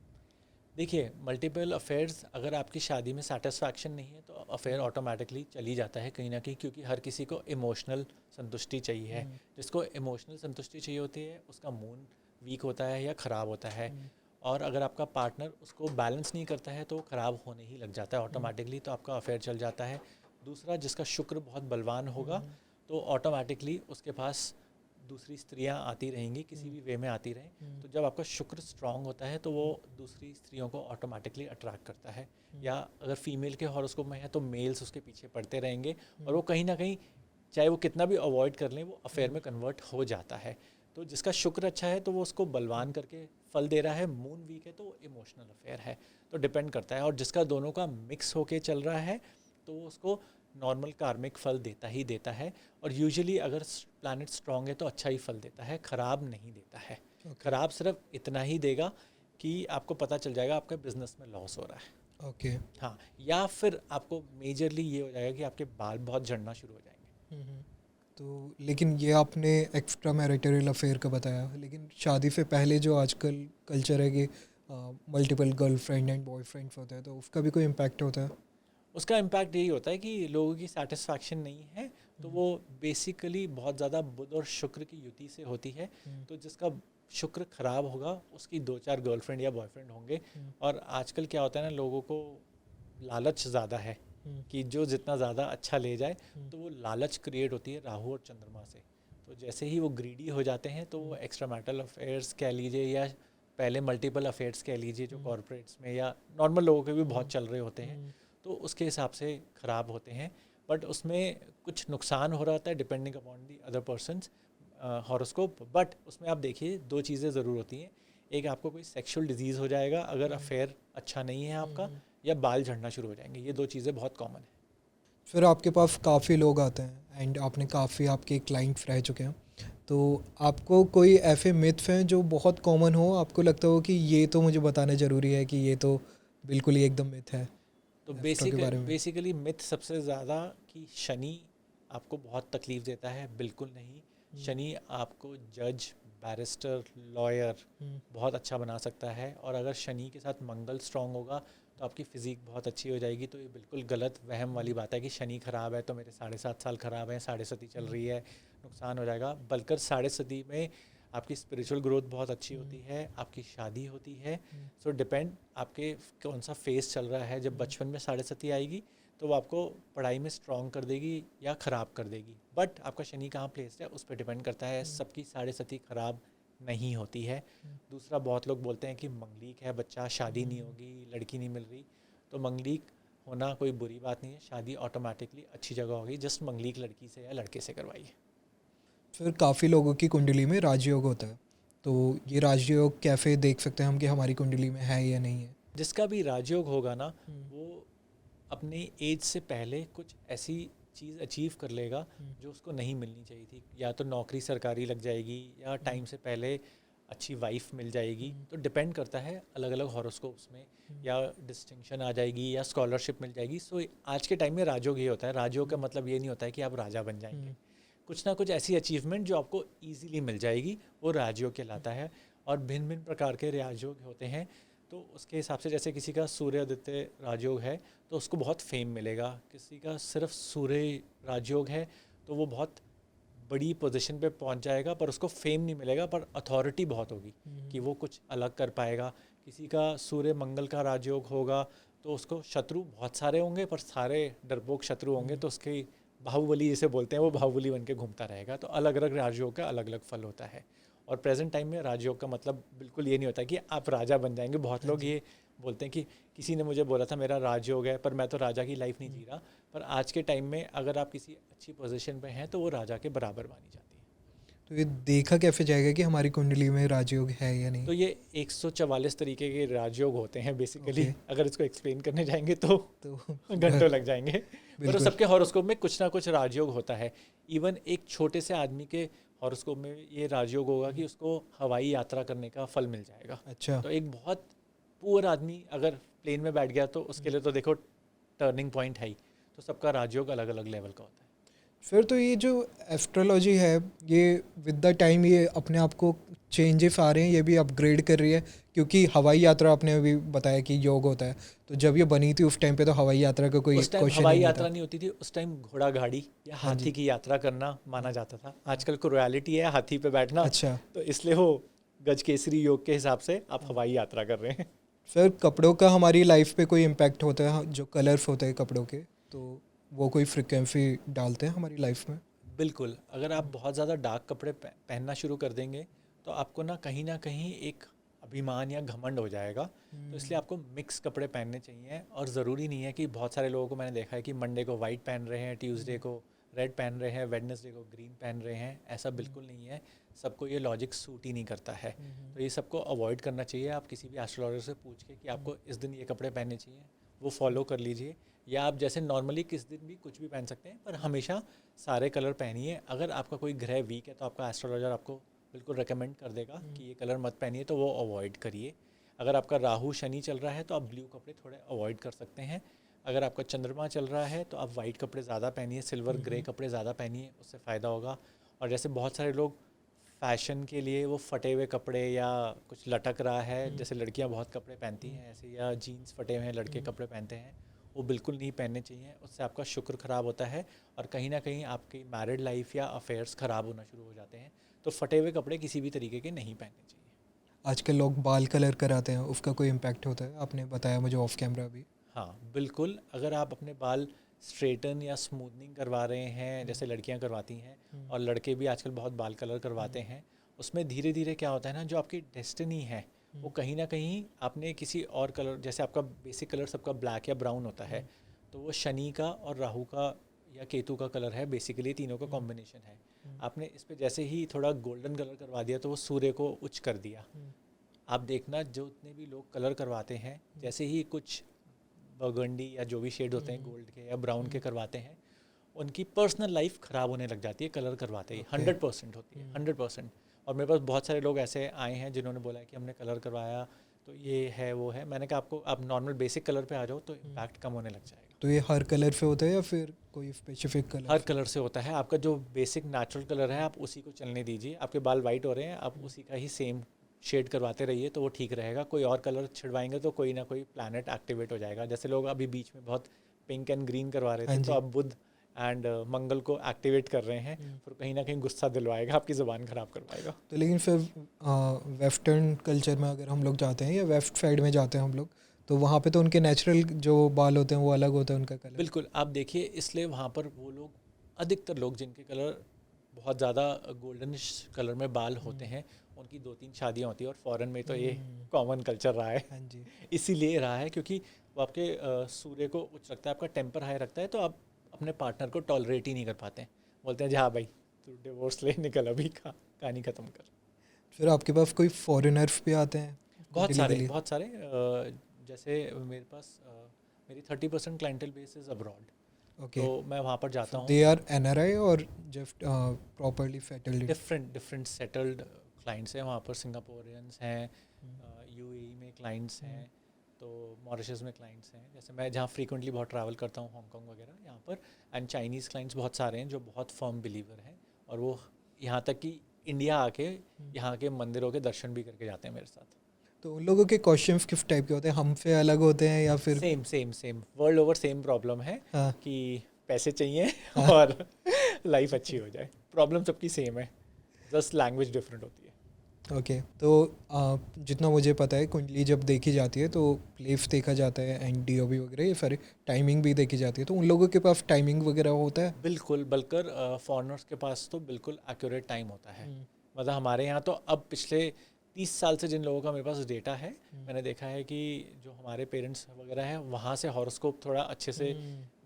देखिए, मल्टीपल अफेयर्स, अगर आपकी शादी में सेटिस्फैक्शन नहीं है तो अफेयर ऑटोमेटिकली चली जाता है कहीं ना कहीं, क्योंकि हर किसी को इमोशनल संतुष्टि चाहिए है। जिसको इमोशनल संतुष्टि चाहिए होती है उसका मूड वीक होता है या ख़राब होता है, और अगर आपका पार्टनर उसको बैलेंस नहीं करता है तो ख़राब होने ही लग जाता है ऑटोमेटिकली, तो आपका अफेयर चल जाता है। दूसरा, जिसका शुक्र बहुत बलवान होगा तो ऑटोमेटिकली उसके पास दूसरी स्त्रियां आती रहेंगी, किसी भी वे में आती रहें। तो जब आपका शुक्र स्ट्रांग होता है तो वो दूसरी स्त्रियों को ऑटोमेटिकली अट्रैक्ट करता है। या अगर फीमेल के हॉरोस्कोप में है तो मेल्स उसके पीछे पड़ते रहेंगे और वो कहीं ना कहीं चाहे वो कितना भी अवॉइड कर लें वो अफेयर में कन्वर्ट हो जाता है। तो जिसका शुक्र अच्छा है तो वो उसको बलवान करके फल दे रहा है, मून वीक है तो वो इमोशनल अफेयर है। तो डिपेंड करता है, और जिसका दोनों का मिक्स होके चल रहा है तो वो उसको नॉर्मल कार्मिक फल देता ही देता है। और यूजुअली अगर प्लैनेट स्ट्रांग है तो अच्छा ही फल देता है, ख़राब नहीं देता है। ख़राब सिर्फ इतना ही देगा कि आपको पता चल जाएगा आपके बिजनेस में लॉस हो रहा है। ओके। हाँ, या फिर आपको मेजरली ये हो जाएगा कि आपके बाल बहुत झड़ना शुरू हो जाएंगे। तो लेकिन ये आपने एक्स्ट्रा मैरिटल अफेयर का बताया, लेकिन शादी से पहले जो आजकल कल्चर है कि मल्टीपल गर्लफ्रेंड एंड बॉयफ्रेंड्स होता है, तो उसका भी कोई इम्पैक्ट होता है? उसका इम्पैक्ट यही होता है कि लोगों की सेटिस्फैक्शन नहीं है, तो वो बेसिकली बहुत ज़्यादा बुध और शुक्र की युति से होती है। तो जिसका शुक्र खराब होगा उसकी 2-4 गर्लफ्रेंड या बॉयफ्रेंड होंगे। और आजकल क्या होता है ना, लोगों को लालच ज़्यादा है कि जो जितना ज़्यादा अच्छा ले जाए, तो वो लालच क्रिएट होती है राहु और चंद्रमा से। तो जैसे ही वो ग्रीडी हो जाते हैं तो वो एक्स्ट्रा मैरिटल अफेयर्स कह लीजिए या पहले मल्टीपल अफेयर्स कह लीजिए, जो कॉर्पोरेट्स में या नॉर्मल लोगों के भी बहुत चल रहे होते हैं, तो उसके हिसाब से ख़राब होते हैं। बट उसमें कुछ नुकसान हो रहा होता है depending upon the other persons horoscope. But उसमें आप देखिए 2 चीज़ें ज़रूर होती हैं। एक, आपको कोई सेक्सुअल डिजीज़ हो जाएगा अगर अफेयर अच्छा नहीं है आपका, या बाल झड़ना शुरू हो जाएंगे। ये 2 चीज़ें बहुत कॉमन है। फिर आपके पास काफ़ी लोग आते हैं एंड आपने काफ़ी आपके क्लाइंट्स रह चुके हैं, तो आपको कोई ऐसे मिथ्स हैं जो बहुत कॉमन हो, आपको लगता हो कि ये तो मुझे बताना ज़रूरी है कि ये तो बिल्कुल ही एकदम मिथ है तो एस्ट्रो के बारे में? बेसिकली मिथ सबसे ज़्यादा कि शनि आपको बहुत तकलीफ़ देता है, बिल्कुल नहीं। शनि आपको जज, बैरिस्टर, लॉयर बहुत अच्छा बना सकता है। और अगर शनि के साथ मंगल स्ट्रांग होगा तो आपकी फ़िज़ीक बहुत अच्छी हो जाएगी। तो ये बिल्कुल गलत वहम वाली बात है कि शनि ख़राब है तो मेरे 7.5 साल ख़राब हैं, 7.5 चल रही है, नुकसान हो जाएगा। बल्कि 7.5 में आपकी स्पिरिचुअल ग्रोथ बहुत अच्छी होती है, आपकी शादी होती है। सो डिपेंड आपके कौन सा फेस चल रहा है। जब बचपन में 7.5 आएगी तो वो आपको पढ़ाई में स्ट्रॉन्ग कर देगी या ख़राब कर देगी। बट आपका शनि कहाँ प्लेस्ड है उस पर डिपेंड करता है। सबकी 7.5 ख़राब नहीं होती है। दूसरा, बहुत लोग बोलते हैं कि मंगलीक है बच्चा, शादी नहीं होगी, लड़की नहीं मिल रही। तो मंगलीक होना कोई बुरी बात नहीं है, शादी ऑटोमेटिकली अच्छी जगह होगी। जस्ट मंगलीक लड़की से या लड़के से करवाइए। फिर काफ़ी लोगों की कुंडली में राजयोग होता है, तो ये राजयोग कैसे देख सकते हैं हम कि हमारी कुंडली में है या नहीं है? जिसका भी राजयोग होगा ना, वो अपने एज से पहले कुछ ऐसी चीज़ अचीव कर लेगा जो उसको नहीं मिलनी चाहिए थी। या तो नौकरी सरकारी लग जाएगी, या टाइम से पहले अच्छी वाइफ मिल जाएगी। तो डिपेंड करता है अलग अलग हॉरोस्कोप्स में, या डिस्टिंक्शन आ जाएगी या स्कॉलरशिप मिल जाएगी। सो आज के टाइम में राजयोग ये होता है। राजयोग का मतलब ये नहीं होता है कि आप राजा बन जाएंगे। कुछ ना कुछ ऐसी अचीवमेंट जो आपको ईजिली मिल जाएगी, वो राजयोग कहलाता है। और भिन्न भिन्न प्रकार के राजयोग होते हैं। तो उसके हिसाब से जैसे किसी का सूर्यादित्य राजयोग है तो उसको बहुत फेम मिलेगा। किसी का सिर्फ सूर्य राजयोग है तो वो बहुत बड़ी पोजीशन पे पहुंच जाएगा, पर उसको फेम नहीं मिलेगा, पर अथॉरिटी बहुत होगी कि वो कुछ अलग कर पाएगा। किसी का सूर्य मंगल का राजयोग होगा तो उसको शत्रु बहुत सारे होंगे, पर सारे डरपोक शत्रु होंगे, तो उसकी बाहुबली जिसे बोलते हैं वो बाहुबली बन के घूमता रहेगा। तो अलग अलग राजयोग का अलग अलग फल होता है। और प्रेजेंट टाइम में राजयोग का मतलब बिल्कुल ये नहीं होता कि आप राजा बन जाएंगे। बहुत लोग ये बोलते हैं कि किसी ने मुझे बोला था मेरा राजयोग है, पर मैं तो राजा की लाइफ नहीं जी रहा। पर आज के टाइम में अगर आप किसी अच्छी पोजीशन पे हैं तो वो राजा के बराबर मानी जाती है। तो ये देखा कैसे जाएगा कि हमारी कुंडली में राजयोग है या नहीं? तो ये 144 तरीके के राजयोग होते हैं बेसिकली। Okay. अगर इसको एक्सप्लेन करने जाएंगे तो घंटों लग जाएंगे। पर बिल्कुल। सबके हॉरोस्कोप में कुछ ना कुछ राजयोग होता है। इवन एक छोटे से आदमी के हॉरोस्कोप में ये राजयोग होगा कि उसको हवाई यात्रा करने का फल मिल जाएगा। अच्छा। तो एक बहुत पुअर आदमी अगर प्लेन में बैठ गया तो उसके लिए तो देखो टर्निंग पॉइंट है ही। तो सबका राजयोग अलग अलग लेवल का होता है। फिर तो ये जो एस्ट्रोलॉजी है, ये विद द टाइम ये अपने आप को चेंजेस आ रहे हैं, ये भी अपग्रेड कर रही है, क्योंकि हवाई यात्रा आपने अभी बताया कि योग होता है, तो जब ये बनी थी उस टाइम पे तो हवाई यात्रा का कोई उस टाइम क्वेश्चन हवाई ही नहीं यात्रा था। नहीं होती थी, उस टाइम घोड़ा गाड़ी या हाँ जी। हाथी की यात्रा करना माना जाता था। आजकल को रॉयलिटी है हाथी पे बैठना, अच्छा। तो इसलिए वो गज केसरी योग के हिसाब से आप हवाई यात्रा कर रहे हैं। फिर कपड़ों का हमारी लाइफ पे कोई इम्पैक्ट होता है, जो कलर्स होते हैं कपड़ों के, तो वो कोई फ्रिक्वेंसी डालते हैं हमारी लाइफ में? बिल्कुल, अगर आप बहुत ज़्यादा डार्क कपड़े पहनना शुरू कर देंगे तो आपको ना कहीं एक अभिमान या घमंड हो जाएगा। तो इसलिए आपको मिक्स कपड़े पहनने चाहिए, और ज़रूरी नहीं है कि बहुत सारे लोगों को मैंने देखा है कि मंडे को वाइट पहन रहे हैं, ट्यूसडे को रेड पहन रहे हैं, वेडनेसडे को ग्रीन पहन रहे हैं। ऐसा बिल्कुल नहीं है, सबको ये लॉजिक सूट ही नहीं करता है। तो ये सबको अवॉइड करना चाहिए। आप किसी भी एस्ट्रोलॉजर से पूछ के कि आपको इस दिन ये कपड़े पहनने चाहिए, वो फॉलो कर लीजिए। या आप जैसे नॉर्मली किस दिन भी कुछ भी पहन सकते हैं, पर हमेशा सारे कलर पहनिए। अगर आपका कोई ग्रह वीक है तो आपका एस्ट्रोलॉजर आपको बिल्कुल रेकमेंड कर देगा कि ये कलर मत पहनिए, तो वो अवॉइड करिए। अगर आपका राहु शनि चल रहा है तो आप ब्लू कपड़े थोड़े अवॉइड कर सकते हैं। अगर आपका चंद्रमा चल रहा है तो आप वाइट कपड़े ज़्यादा पहनिए, सिल्वर ग्रे कपड़े ज़्यादा पहनिए, उससे फ़ायदा होगा। और जैसे बहुत सारे लोग फैशन के लिए वो फटे हुए कपड़े या कुछ लटक रहा है, जैसे लड़कियां बहुत कपड़े पहनती हैं ऐसे, या जीन्स फटे हुए हैं लड़के कपड़े पहनते हैं, वो बिल्कुल नहीं पहनने चाहिए। उससे आपका शुक्र ख़राब होता है और कहीं ना कहीं आपकी मैरिड लाइफ या अफेयर्स ख़राब होना शुरू हो जाते हैं। तो फटे हुए कपड़े किसी भी तरीके के नहीं पहनने चाहिए। आजकल लोग बाल कलर कराते हैं, उसका कोई इम्पैक्ट होता है? आपने बताया मुझे ऑफ कैमरा भी। हाँ बिल्कुल, अगर आप अपने बाल स्ट्रेटन या स्मूथनिंग करवा रहे हैं जैसे लड़कियां करवाती हैं, और लड़के भी आजकल बहुत बाल कलर करवाते हैं, उसमें धीरे धीरे क्या होता है ना, जो आपकी डेस्टिनी है वो कहीं ना कहीं आपने किसी और कलर, जैसे आपका बेसिक कलर सबका ब्लैक या ब्राउन होता है, तो वो शनि का और राहु का या केतु का कलर है, बेसिकली तीनों का कॉम्बिनेशन है। आपने इस पे जैसे ही थोड़ा गोल्डन कलर करवा दिया तो वो सूर्य को उच्च कर दिया। आप देखना जो उतने भी लोग कलर करवाते हैं, जैसे ही कुछ बर्गंडी या जो भी शेड होते हैं गोल्ड के या ब्राउन के करवाते हैं, उनकी पर्सनल लाइफ ख़राब होने लग जाती है कलर करवाते ही। 100% होती है, 100%। और मेरे पास बहुत सारे लोग ऐसे आए हैं जिन्होंने बोला है कि हमने कलर करवाया तो ये है वो है। मैंने कहा आपको आप नॉर्मल बेसिक कलर पे आ जाओ तो इम्पैक्ट कम होने लग जाएगा। तो ये हर कलर पे होता है या फिर कोई स्पेसिफिक कलर? हर कलर से होता है। आपका जो बेसिक नेचुरल कलर है आप उसी को चलने दीजिए। आपके बाल वाइट हो रहे हैं, आप उसी का ही सेम शेड करवाते रहिए तो वो ठीक रहेगा। कोई और कलर छिड़वाएंगे तो कोई ना कोई प्लैनेट एक्टिवेट हो जाएगा। जैसे लोग अभी बीच में बहुत पिंक एंड ग्रीन करवा रहे हाँ थे, जी। तो अब बुध एंड मंगल को एक्टिवेट कर रहे हैं, फिर कहीं ना कहीं गुस्सा दिलवाएगा, आपकी ज़ुबान ख़राब करवाएगा। तो लेकिन फिर वेस्टर्न कल्चर में अगर हम लोग जाते हैं या वेस्ट साइड में जाते हैं हम लोग, तो वहाँ पे तो उनके नेचुरल जो बाल होते हैं वो अलग होता है उनका कलर। बिल्कुल, आप देखिए इसलिए वहाँ पर वो लोग, अधिकतर लोग जिनके कलर बहुत ज़्यादा गोल्डनिश कलर में बाल होते हैं, उनकी 2-3 शादियाँ होती हैं। और फॉरेन में तो ये कॉमन कल्चर रहा है। हाँ जी। इसीलिए रहा है क्योंकि वो आपके सूर्य को उच्च रखता है, आपका टेम्पर हाई रखता है, तो आप अपने पार्टनर को टॉलरेट ही नहीं कर पाते हैं। बोलते हैं जी हाँ भाई तू डिवोर्स ले, निकल अभी कहानी ख़त्म कर। फिर आपके पास कोई फॉरेनर्स भी आते हैं बहुत कुंडली के सारे लिए? बहुत सारे जैसे मेरे पास मेरी 30% clientele base is abroad, okay. तो मैं वहाँ पर जाता हूँ। दे आर एनआरआई और just properly settled? Different settled clients हैं वहाँ पर। सिंगापोरियंस हैं, यूएई में क्लाइंट्स हैं, तो मॉरिशस में क्लाइंट्स हैं। जैसे मैं जहाँ फ्रीक्वेंटली बहुत ट्रैवल करता हूँ, हांगकॉन्ग वगैरह यहाँ पर। एंड चाइनीज़ क्लाइंट्स बहुत सारे हैं जो बहुत फर्म बिलीवर हैं, और वो यहाँ तक कि इंडिया आके यहाँ के मंदिरों के दर्शन भी करके जाते हैं मेरे साथ। तो उन लोगों के क्वेश्चंस किस टाइप के होते हैं? हमसे अलग होते हैं या फिर? Same world over same problem है हाँ। कि पैसे चाहिए और लाइफ अच्छी हो जाए। प्रॉब्लम सबकी सेम है, जस्ट लैंग्वेज डिफरेंट होती है। ओके। तो जितना मुझे पता है कुंडली जब देखी जाती है तो प्लेस देखा जाता है एंड डीओबी वगैरह, ये सारी टाइमिंग भी देखी जाती है, तो उन लोगों के पास टाइमिंग वगैरह होता है? बिल्कुल, बल्कि फॉरेनर्स के पास तो बिल्कुल एक्यूरेट टाइम होता है। मतलब हमारे यहाँ तो अब पिछले 30 साल से जिन लोगों का मेरे पास डेटा है, मैंने देखा है कि जो हमारे पेरेंट्स वगैरह हैं वहाँ से हॉरोस्कोप थोड़ा अच्छे से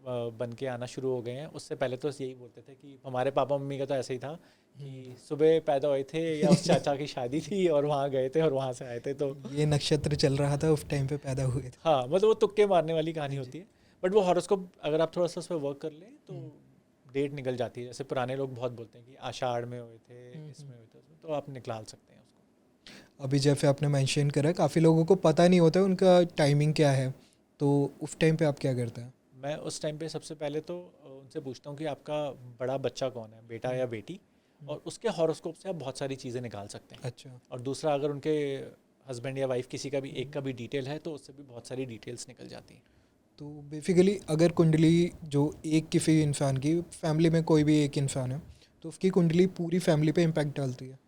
बन के आना शुरू हो गए हैं। उससे पहले तो यही बोलते थे कि हमारे पापा मम्मी का तो ऐसे ही था कि सुबह पैदा हुए थे या उस चाचा की शादी थी और वहाँ गए थे और वहाँ से आए थे, तो ये नक्षत्र चल रहा था उस टाइम पे पैदा हुए थे। हाँ मतलब वो तुक्के मारने वाली कहानी होती है। बट वो हॉरोस्कोप अगर आप थोड़ा सा उस पर वर्क कर लें तो डेट निकल जाती है, जैसे पुराने लोग बहुत बोलते हैं कि आषाढ़ में हुए थे, इसमें हुए थे, उसमें, तो आप निकाल सकते हैं उसको। अभी जैसे आपने मेंशन करा, काफ़ी लोगों को पता नहीं होता उनका टाइमिंग क्या है, तो उस टाइम पे आप क्या करते हैं? मैं उस टाइम पे सबसे पहले तो उनसे पूछता हूँ कि आपका बड़ा बच्चा कौन है, बेटा या बेटी, और उसके हॉरोस्कोप से आप बहुत सारी चीज़ें निकाल सकते हैं। अच्छा। और दूसरा, अगर उनके हस्बैंड या वाइफ किसी का भी एक का भी डिटेल है तो उससे भी बहुत सारी डिटेल्स निकल जाती हैं। तो बेसिकली अगर कुंडली जो एक किसी इंसान की फैमिली में कोई भी एक इंसान है, तो उसकी कुंडली पूरी फैमिली पे इम्पैक्ट डालती है।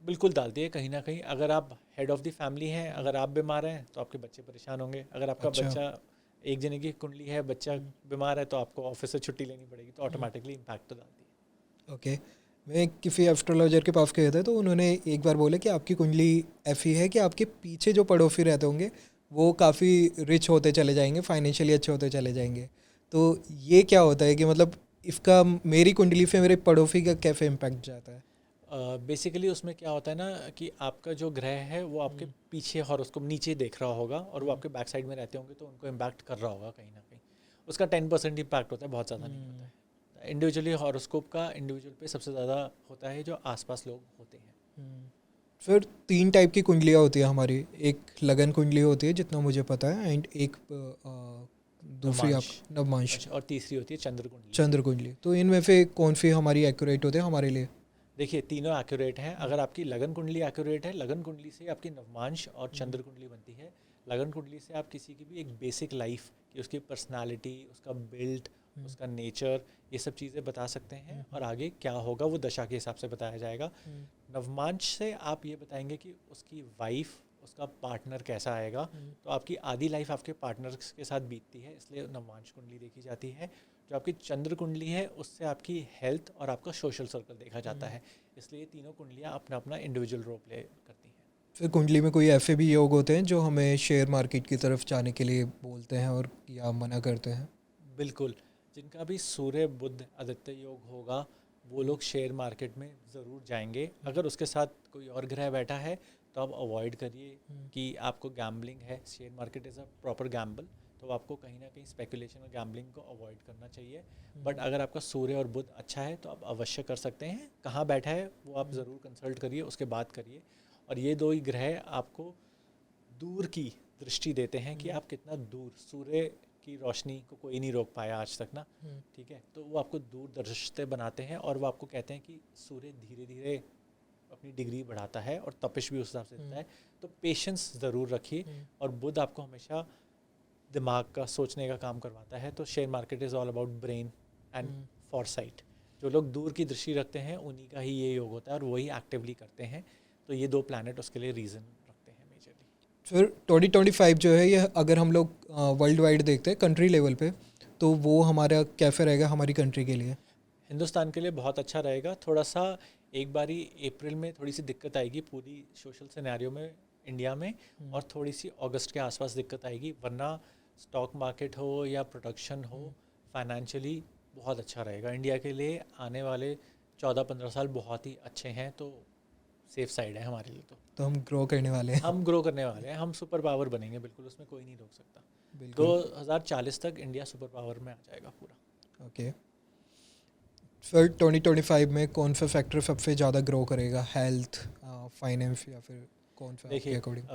बिल्कुल डालती है कहीं ना कहीं। अगर आप हेड ऑफ़ द फैमिली हैं, अगर आप बीमार हैं तो आपके बच्चे परेशान होंगे। अगर आपका अच्छा। बच्चा, एक जने की कुंडली है, बच्चा बीमार है, तो आपको ऑफिस से छुट्टी लेनी पड़ेगी, तो ऑटोमेटिकली इम्पैक्ट तो डालती है। ओके। मैं किसी एस्ट्रोलॉजर के पास गया था, तो उन्होंने एक बार बोला कि आपकी कुंडली ऐसी है कि आपके पीछे जो पड़ोसी रहते होंगे वो काफ़ी रिच होते चले जाएंगे, फाइनेंशियली अच्छे होते चले जाएंगे। तो ये क्या होता है कि मतलब इसका मेरी कुंडली से मेरे पड़ोसी का कैसे इम्पैक्ट जाता है? बेसिकली उसमें क्या होता है ना कि आपका जो ग्रह है वो आपके पीछे हॉरोस्कोप नीचे देख रहा होगा, और वो आपके बैक साइड में रहते होंगे, तो उनको इम्पैक्ट कर रहा होगा कहीं ना कहीं। उसका 10% इम्पैक्ट होता है, बहुत ज़्यादा नहीं होता है। इंडिविजुअली हॉरोस्कोप का इंडिविजुअल पे सबसे ज़्यादा होता है जो आसपास लोग होते हैं। फिर 3 टाइप की कुंडलियाँ होती है हमारी। एक लगन कुंडली होती है जितना मुझे पता है, एंड एक दूसरी आप नवमांश। नवमांश, अच्छा, और तीसरी होती है चंद्र कुंडली। चंद्र कुंडली। तो इनमें से कौन सी हमारी एक्यूरेट होते हैं हमारे लिए? देखिए, तीनों एक्यूरेट हैं। अगर आपकी लगन कुंडली एक्यूरेट है, लगन कुंडली से आपकी नवमांश और चंद्र कुंडली बनती है। लगन कुंडली से आप किसी की भी एक बेसिक लाइफ की, उसकी पर्सनालिटी, उसका बिल्ड, उसका नेचर, ये सब चीज़ें बता सकते हैं, और आगे क्या होगा वो दशा के हिसाब से बताया जाएगा। नवमांश से आप ये बताएंगे कि उसकी वाइफ, उसका पार्टनर कैसा आएगा। तो आपकी आधी लाइफ आपके पार्टनर के साथ बीतती है, इसलिए नवमांश कुंडली देखी जाती है। जो आपकी चंद्र कुंडली है उससे आपकी हेल्थ और आपका सोशल सर्कल देखा जाता है, इसलिए तीनों कुंडलियाँ अपना अपना इंडिविजुअल रोल प्ले करती हैं। फिर कुंडली में कोई ऐसे भी योग होते हैं जो हमें शेयर मार्केट की तरफ जाने के लिए बोलते हैं और या मना करते हैं? बिल्कुल। जिनका भी सूर्य बुध आदित्य योग होगा वो लोग शेयर मार्केट में ज़रूर जाएंगे। अगर उसके साथ कोई और ग्रह बैठा है तो आप अवॉइड करिए कि आपको गैम्बलिंग है। Share market is a proper Gamble, तो आपको कहीं ना कहीं स्पेकुलेशन और गैम्बलिंग को अवॉइड करना चाहिए। बट अगर आपका सूर्य और बुध अच्छा है तो आप अवश्य कर सकते हैं। कहाँ बैठा है वो आप ज़रूर कंसल्ट करिए, उसके बाद करिए। और ये दो ही ग्रह आपको दूर की दृष्टि देते हैं कि आप कितना दूर, सूर्य की रोशनी को कोई नहीं रोक पाया आज तक ना, ठीक है, तो वो आपको दूर दृष्टि बनाते हैं। और वो आपको कहते हैं कि सूर्य धीरे धीरे अपनी डिग्री बढ़ाता है और तपिश भी उस हिसाब से देता है, तो पेशेंस ज़रूर रखिए। और बुध आपको हमेशा दिमाग का, सोचने का काम करवाता है। तो share market is all about brain and Forsyte. जो लोग दूर की दृष्टि रखते हैं उन्हीं का ही ये योग होता है और वही एक्टिवली करते हैं। तो ये दो प्लैनेट उसके लिए रीज़न रखते हैं मेजरली। फिर 2025 जो है, ये अगर हम लोग वर्ल्ड वाइड देखते हैं कंट्री लेवल पे, तो वो हमारा कैसे रहेगा हमारी कंट्री के लिए? हिंदुस्तान के लिए बहुत अच्छा रहेगा। थोड़ा सा एक बारी अप्रैल में थोड़ी सी दिक्कत आएगी पूरी सोशल सिनेरियो में इंडिया में, और थोड़ी सी अगस्त के आसपास दिक्कत आएगी। वरना स्टॉक मार्केट हो या प्रोडक्शन हो, फाइनेंशियली बहुत अच्छा रहेगा इंडिया के लिए। आने वाले 14-15 साल बहुत ही अच्छे हैं, तो सेफ साइड है हमारे लिए। तो हम ग्रो करने वाले हैं। हम ग्रो करने वाले हैं, हम सुपर पावर बनेंगे, बिल्कुल, उसमें कोई नहीं रोक सकता। बिल्कुल। 2040 तक इंडिया सुपर पावर में आ जाएगा पूरा। ओके। फिर 2025 में कौन सा फैक्टर सबसे ज़्यादा ग्रो करेगा? हेल्थ, फाइनेंस, या फिर कौन सा आपके देखिए, अकॉर्डिंग?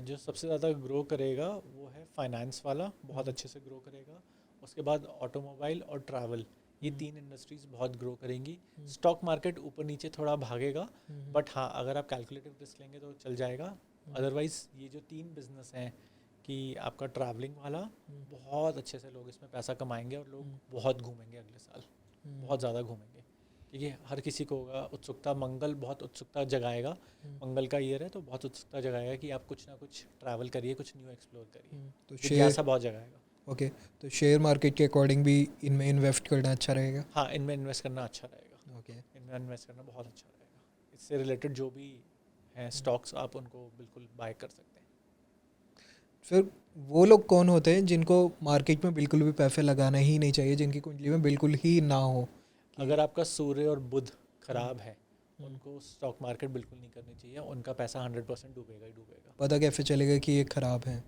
जो सबसे ज़्यादा ग्रो करेगा वो है फाइनेंस वाला, बहुत अच्छे से ग्रो करेगा। उसके बाद ऑटोमोबाइल और ट्रैवल, ये तीन इंडस्ट्रीज़ बहुत ग्रो करेंगी। स्टॉक मार्केट ऊपर नीचे थोड़ा भागेगा, बट हाँ, अगर आप कैलकुलेटिव रिस्क लेंगे तो चल जाएगा। अदरवाइज़ ये जो तीन बिजनेस हैं, कि आपका ट्रैवलिंग वाला, बहुत अच्छे से लोग इसमें पैसा कमाएंगे और लोग बहुत घूमेंगे अगले साल, बहुत ज़्यादा घूमेंगे, क्योंकि हर किसी को होगा उत्सुकता। मंगल बहुत उत्सुकता जगाएगा, मंगल का ईयर है तो बहुत उत्सुकता जगाएगा कि आप कुछ ना कुछ ट्रैवल करिए, कुछ न्यू एक्सप्लोर करिए। तो जिज्ञासा बहुत जगाएगा। ओके, तो शेयर मार्केट के अकॉर्डिंग भी इनमें इन्वेस्ट करना अच्छा रहेगा? हाँ, इनमें इन्वेस्ट करना अच्छा रहेगा। ओके। इनमें इन्वेस्ट करना बहुत अच्छा रहेगा। इससे रिलेटेड जो भी हैं स्टॉक्स, आप उनको बिल्कुल बाय कर सकते हैं। फिर वो लोग कौन होते हैं जिनको मार्केट में बिल्कुल भी पैसे लगाना ही नहीं चाहिए, जिनकी कुंडली में बिल्कुल ही ना हो? अगर आपका सूर्य और बुध खराब है, उनको स्टॉक मार्केट बिल्कुल नहीं करनी चाहिए। उनका पैसा 100% डूबेगा ही डूबेगा। पता कैसे चलेगा कि ये ख़राब है?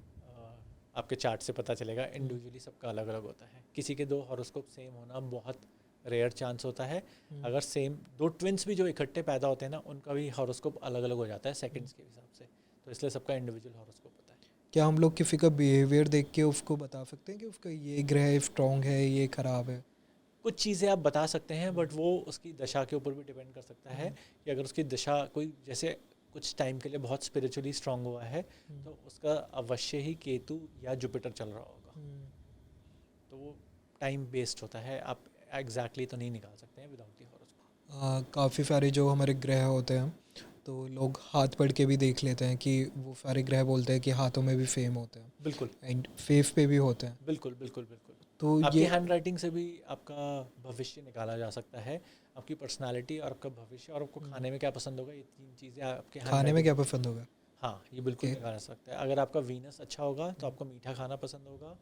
आपके चार्ट से पता चलेगा। इंडिविजुअली सबका अलग अलग होता है। किसी के दो हॉरोस्कोप सेम होना बहुत रेयर चांस होता है। अगर सेम दो ट्विंस भी जो इकट्ठे पैदा होते हैं ना, उनका भी हॉरोस्कोप अलग अलग हो जाता है सेकंड्स के हिसाब से, तो इसलिए सबका इंडिविजुअल हॉरोस्कोप होता है। क्या हम लोग किसी का बिहेवियर देख के उसको बता सकते हैं कि उसका ये ग्रह स्ट्रॉन्ग है, ये खराब है? कुछ चीज़ें आप बता सकते हैं, बट वो उसकी दशा के ऊपर भी डिपेंड कर सकता है कि अगर उसकी दशा कोई जैसे कुछ टाइम के लिए बहुत स्पिरिचुअली स्ट्रांग हुआ है, तो उसका अवश्य ही केतु या जुपिटर चल रहा होगा, तो वो टाइम बेस्ड होता है, आप एग्जैक्टली तो नहीं निकाल सकते हैं विदाउट दी हॉरोस्कोप। काफ़ी सारे जो हमारे ग्रह होते हैं तो लोग हाथ पढ़ के भी देख लेते हैं कि वो सारे ग्रह बोलते हैं कि हाथों में भी फेम होते हैं बिल्कुल एंड फेस पे भी होते हैं। बिल्कुल बिल्कुल बिल्कुल। तो आपकी ये हैंड राइटिंग से भी आपका भविष्य निकाला जा सकता है, आपकी पर्सनालिटी और आपका भविष्य, और आपको खाने में क्या पसंद होगा, ये तीन चीज़ें आपके हैंड खाने में राइटिंग। क्या पसंद होगा? हाँ, ये बिल्कुल ओके। निकाल सकता है। अगर आपका वीनस अच्छा होगा तो आपको मीठा खाना पसंद होगा,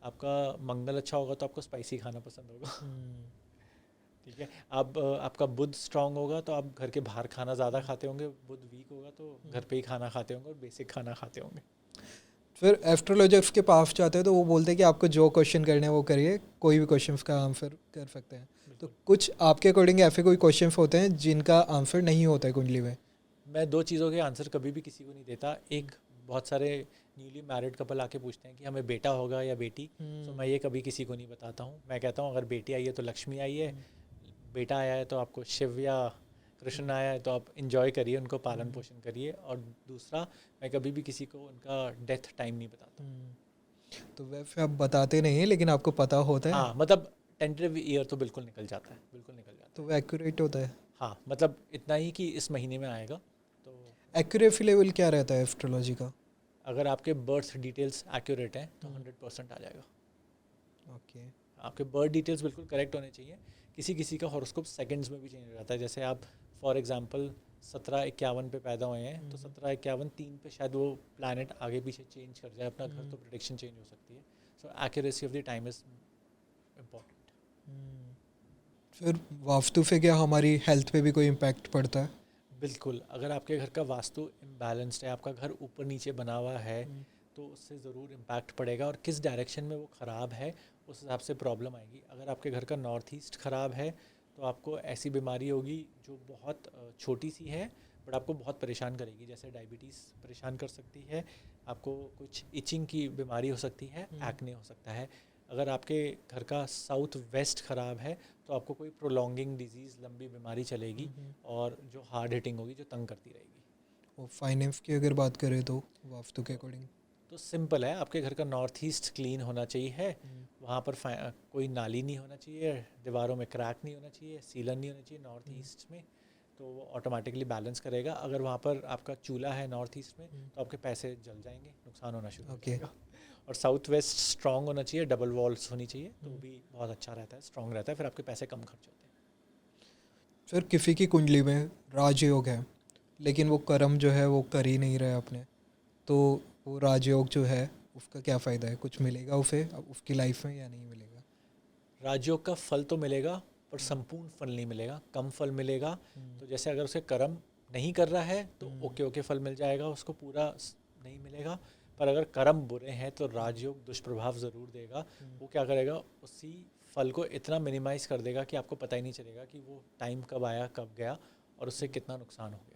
आपका मंगल अच्छा होगा तो आपको स्पाइसी खाना पसंद होगा। ठीक है। अब आपका बुध स्ट्रांग होगा तो आप घर के बाहर खाना ज़्यादा खाते होंगे, बुध वीक होगा तो घर पे ही खाना खाते होंगे और बेसिक खाना खाते होंगे। फिर एस्ट्रोलॉजर्स के पास जाते हैं तो वो बोलते हैं कि आपको जो क्वेश्चन करने हैं वो करिए, कोई भी क्वेश्चन का आंसर कर सकते हैं। तो कुछ आपके अकॉर्डिंग ऐसे कोई क्वेश्चन होते हैं जिनका आंसर नहीं होता है कुंडली में? मैं दो चीज़ों के आंसर कभी भी किसी को नहीं देता। एक, बहुत सारे न्यूली मैरिड कपल आके पूछते हैं कि हमें बेटा होगा या बेटी, तो मैं ये कभी किसी को नहीं बताता हूँ। मैं कहता हूँ अगर बेटी आई है तो लक्ष्मी आई है, बेटा आया है तो आपको शिव या कृष्ण आया है तो आप इंजॉय करिए, उनको पालन पोषण करिए। और दूसरा, मैं कभी भी किसी को उनका डेथ टाइम नहीं बताता। तो वैसे आप बताते नहीं हैं लेकिन आपको पता होता है? हाँ, मतलब टेंटेटिव ईयर तो बिल्कुल निकल जाता है, बिल्कुल निकल जाता तो है। वो एक्यूरेट होता है? हाँ, मतलब इतना ही कि इस महीने में आएगा। तो एक्यूरेसी लेवल क्या रहता है एस्ट्रोलॉजी का? अगर आपके बर्थ डिटेल्स एक्यूरेट हैं तो 100% आ जाएगा। ओके। आपके बर्थ डिटेल्स बिल्कुल करेक्ट होने चाहिए। किसी किसी का हॉरोस्कोप सेकंड्स में भी चेंज हो जाता है। जैसे आप फॉर एग्जांपल 1751 पे पैदा हुए हैं तो 1751 पे शायद वो प्लैनेट आगे पीछे चेंज कर जाए अपना घर, तो प्रेडिक्शन चेंज हो सकती है। So accuracy of the time is important. फिर वास्तु से क्या हमारी हेल्थ पे भी कोई इम्पैक्ट पड़ता है? बिल्कुल, अगर आपके घर का वास्तु इम्बैलेंस्ड है, आपका घर ऊपर नीचे बना हुआ है, तो उससे ज़रूर इम्पैक्ट पड़ेगा, और किस डायरेक्शन में वो ख़राब है उस हिसाब से प्रॉब्लम आएगी। अगर आपके घर का नॉर्थ ईस्ट ख़राब है तो आपको ऐसी बीमारी होगी जो बहुत छोटी सी है बट आपको बहुत परेशान करेगी। जैसे डायबिटीज़ परेशान कर सकती है आपको, कुछ इचिंग की बीमारी हो सकती है, एक्ने हो सकता है। अगर आपके घर का साउथ वेस्ट ख़राब है तो आपको कोई प्रोलॉन्गिंग डिजीज़, लंबी बीमारी चलेगी और जो हार्ड हिटिंग होगी, जो तंग करती रहेगी। और फाइनेंस की अगर बात करें तो वास्तु के अकॉर्डिंग? तो सिंपल है, आपके घर का नॉर्थ ईस्ट क्लीन होना चाहिए है, वहाँ पर कोई नाली नहीं होना चाहिए, दीवारों में क्रैक नहीं होना चाहिए, सीलन नहीं होना चाहिए नॉर्थ ईस्ट में, तो वो ऑटोमेटिकली बैलेंस करेगा। अगर वहाँ पर आपका चूल्हा है नॉर्थ ईस्ट में तो आपके पैसे जल जाएंगे, नुकसान होना शुरू हो जाएगा। और साउथ वेस्ट स्ट्रॉन्ग होना चाहिए, डबल वॉल्स होनी चाहिए, तो भी बहुत अच्छा रहता है, स्ट्रॉन्ग रहता है, फिर आपके पैसे कम खर्च होते हैं। फिर किसी की कुंडली में राजयोग है लेकिन वो कर्म जो है वो कर ही नहीं रहे अपने, तो वो राजयोग जो है उसका क्या फ़ायदा है? कुछ मिलेगा उसे अब उसकी लाइफ में या नहीं मिलेगा? राजयोग का फल तो मिलेगा पर संपूर्ण फल नहीं मिलेगा, कम फल मिलेगा। तो जैसे अगर उसे कर्म नहीं कर रहा है तो ओके ओके फल मिल जाएगा, उसको पूरा नहीं मिलेगा। पर अगर कर्म बुरे हैं तो राजयोग दुष्प्रभाव ज़रूर देगा। वो क्या करेगा, उसी फल को इतना मिनिमाइज़ कर देगा कि आपको पता ही नहीं चलेगा कि वो टाइम कब आया कब गया और उससे कितना नुकसान हो गया।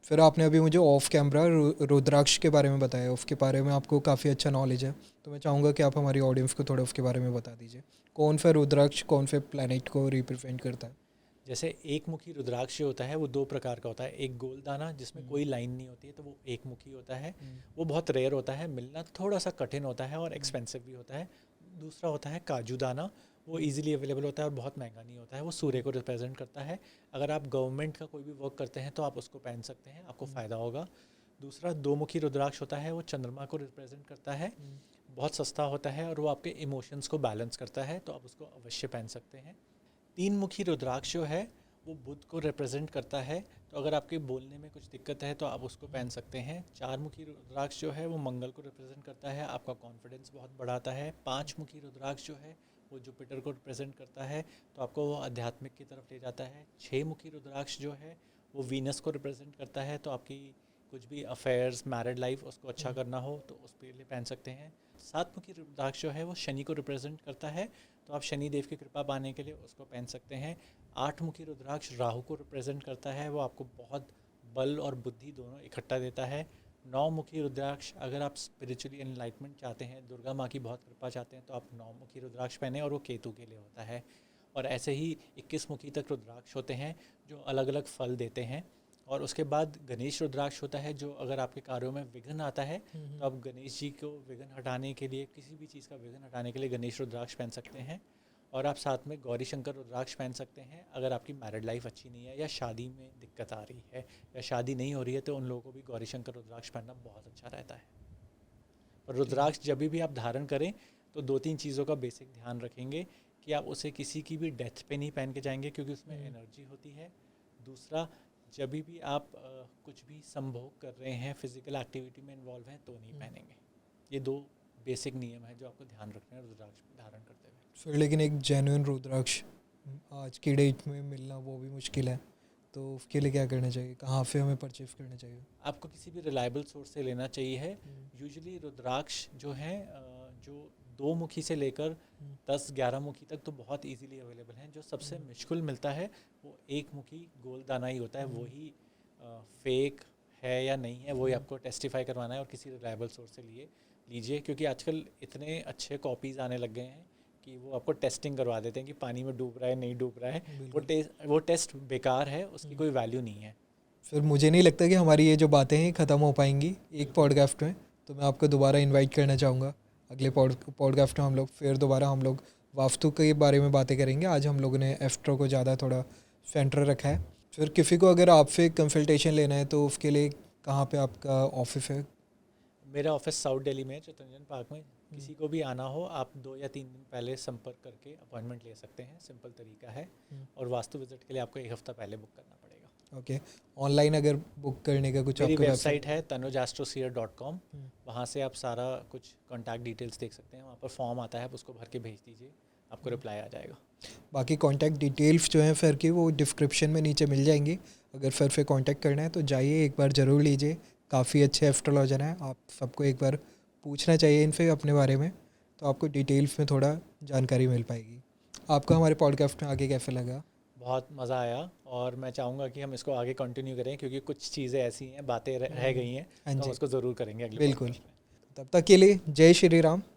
फिर आपने अभी मुझे ऑफ कैमरा रुद्राक्ष के बारे में बताया, उसके बारे में आपको काफ़ी अच्छा नॉलेज है, तो मैं चाहूँगा कि आप हमारी ऑडियंस को थोड़ा उसके बारे में बता दीजिए। कौन सा रुद्राक्ष कौन से प्लैनेट को रिप्रेजेंट करता है? जैसे एक मुखी रुद्राक्ष जो होता है वो दो प्रकार का होता है। एक गोल दाना जिसमें कोई लाइन नहीं होती है तो वो एक मुखी होता है, वो बहुत रेयर होता है, मिलना थोड़ा सा कठिन होता है और एक्सपेंसिव भी होता है। दूसरा होता है काजू दाना, वो इजीली अवेलेबल होता है और बहुत महंगा नहीं होता है, वो सूर्य को रिप्रेजेंट करता है। अगर आप गवर्नमेंट का कोई भी वर्क करते हैं तो आप उसको पहन सकते हैं, आपको फ़ायदा होगा। दूसरा दो मुखी रुद्राक्ष होता है, वो चंद्रमा को रिप्रेजेंट करता है, बहुत सस्ता होता है और वो आपके इमोशंस को बैलेंस करता है, तो आप उसको अवश्य पहन सकते हैं। तीन मुखी रुद्राक्ष जो है वो बुध को रिप्रेजेंट करता है, तो अगर आपके बोलने में कुछ दिक्कत है तो आप उसको पहन सकते हैं। चार मुखी रुद्राक्ष जो है वो मंगल को रिप्रेजेंट करता है, आपका कॉन्फिडेंस बहुत बढ़ाता है। पांच मुखी रुद्राक्ष जो है वो जुपिटर को रिप्रेजेंट करता है, तो आपको वो आध्यात्मिक की तरफ ले जाता है। छः मुखी रुद्राक्ष जो है वो वीनस को रिप्रेजेंट करता है, तो आपकी कुछ भी अफेयर्स, मैरिड लाइफ उसको अच्छा करना हो तो उस के लिए पहन सकते हैं। सात मुखी रुद्राक्ष जो है वो शनि को रिप्रेजेंट करता है, तो आप शनि देव की कृपा पाने के लिए उसको पहन सकते हैं। 8 मुखी रुद्राक्ष राहु को रिप्रेजेंट करता है, वो आपको बहुत बल और बुद्धि दोनों इकट्ठा देता है। 9 मुखी रुद्राक्ष, अगर आप स्पिरिचुअली एनलाइटमेंट चाहते हैं, दुर्गा माँ की बहुत कृपा चाहते हैं, तो आप 9 मुखी रुद्राक्ष पहने, और वो केतु के लिए होता है। और ऐसे ही 21 मुखी तक रुद्राक्ष होते हैं जो अलग अलग फल देते हैं। और उसके बाद गणेश रुद्राक्ष होता है, जो अगर आपके कार्यों में विघ्न आता है तो आप गणेश जी को विघ्न हटाने के लिए, किसी भी चीज़ का विघ्न हटाने के लिए गणेश रुद्राक्ष पहन सकते हैं। और आप साथ में गौरी शंकर रुद्राक्ष पहन सकते हैं अगर आपकी मैरिड लाइफ अच्छी नहीं है या शादी में दिक्कत आ रही है या शादी नहीं हो रही है, तो उन लोगों को भी गौरी शंकर रुद्राक्ष पहनना बहुत अच्छा रहता है। और रुद्राक्ष जब भी आप धारण करें तो 2-3 चीज़ों का बेसिक ध्यान रखेंगे कि आप उसे किसी की भी डेथ पे नहीं पहन के जाएंगे, क्योंकि उसमें एनर्जी होती है। दूसरा, जब भी आप कुछ भी संभोग कर रहे हैं, फिजिकल एक्टिविटी में इन्वॉल्व हैं, तो नहीं पहनेंगे। ये 2 बेसिक नियम है जो आपको ध्यान रखना है रुद्राक्ष धारण करते हुए। फिर लेकिन एक जेन्युइन रुद्राक्ष आज की डेट में मिलना वो भी मुश्किल है, तो उसके लिए क्या करना चाहिए, कहाँ से हमें परचेज करना चाहिए? आपको किसी भी रिलायबल सोर्स से लेना चाहिए है। यूजुअली रुद्राक्ष जो हैं जो 2 मुखी से लेकर 10-11 मुखी तक तो बहुत इजीली अवेलेबल हैं। जो सबसे मुश्किल मिलता है वो 1 मुखी गोलदाना ही होता है। वही फेक है या नहीं है वही आपको टेस्टिफाई करवाना है, और किसी रिलायबल सोर्स से लीजिए, क्योंकि आजकल इतने अच्छे कॉपीज़ आने लग गए हैं कि वो आपको टेस्टिंग करवा देते हैं कि पानी में डूब रहा है नहीं डूब रहा है। वो टेस्ट बेकार है, उसकी कोई वैल्यू नहीं है। फिर मुझे नहीं लगता कि हमारी ये जो बातें हैं ख़त्म हो पाएंगी एक पॉडकास्ट में, तो मैं आपको दोबारा इनवाइट करना चाहूँगा अगले पॉडकास्ट में। हम लोग वास्तु के बारे में बातें करेंगे। आज हम लोगों ने एस्ट्रो को ज़्यादा थोड़ा सेंटर रखा है। फिर किसी को अगर आपसे कंसल्टेशन लेना है तो उसके लिए कहाँ पे आपका ऑफिस है? मेरा ऑफिस साउथ दिल्ली में है, चित्तरंजन पार्क में। किसी को भी आना हो, आप 2 या 3 दिन पहले संपर्क करके अपॉइंटमेंट ले सकते हैं। सिंपल तरीका है। और वास्तु विजिट के लिए आपको 1 हफ्ता पहले बुक करना पड़ेगा। ओके। ऑनलाइन अगर बुक करने का कुछ मेरी आपका वेबसाइट है tanujaastroseer.com। वहाँ से आप सारा कुछ कॉन्टैक्ट डिटेल्स देख सकते हैं। वहाँ पर फॉर्म आता है, आप उसको भर के भेज दीजिए, आपको रिप्लाई आ जाएगा। बाकी कॉन्टैक्ट डिटेल्स जो हैं फिर की वो डिस्क्रिप्शन में नीचे मिल जाएंगी। अगर फिर से कॉन्टैक्ट करना है तो जाइए, एक बार ज़रूर लीजिए। काफ़ी अच्छे एस्ट्रोलॉजर हैं, आप सबको एक बार पूछना चाहिए इनसे अपने बारे में, तो आपको डिटेल्स में थोड़ा जानकारी मिल पाएगी। आपको हमारे पॉडकास्ट में आगे कैसा लगा? बहुत मज़ा आया, और मैं चाहूँगा कि हम इसको आगे कंटिन्यू करें, क्योंकि कुछ चीज़ें ऐसी हैं, बातें रह गई हैं, तो हम उसको ज़रूर करेंगे अगले बिल्कुल। podcast में। तब तक के लिए जय श्री राम।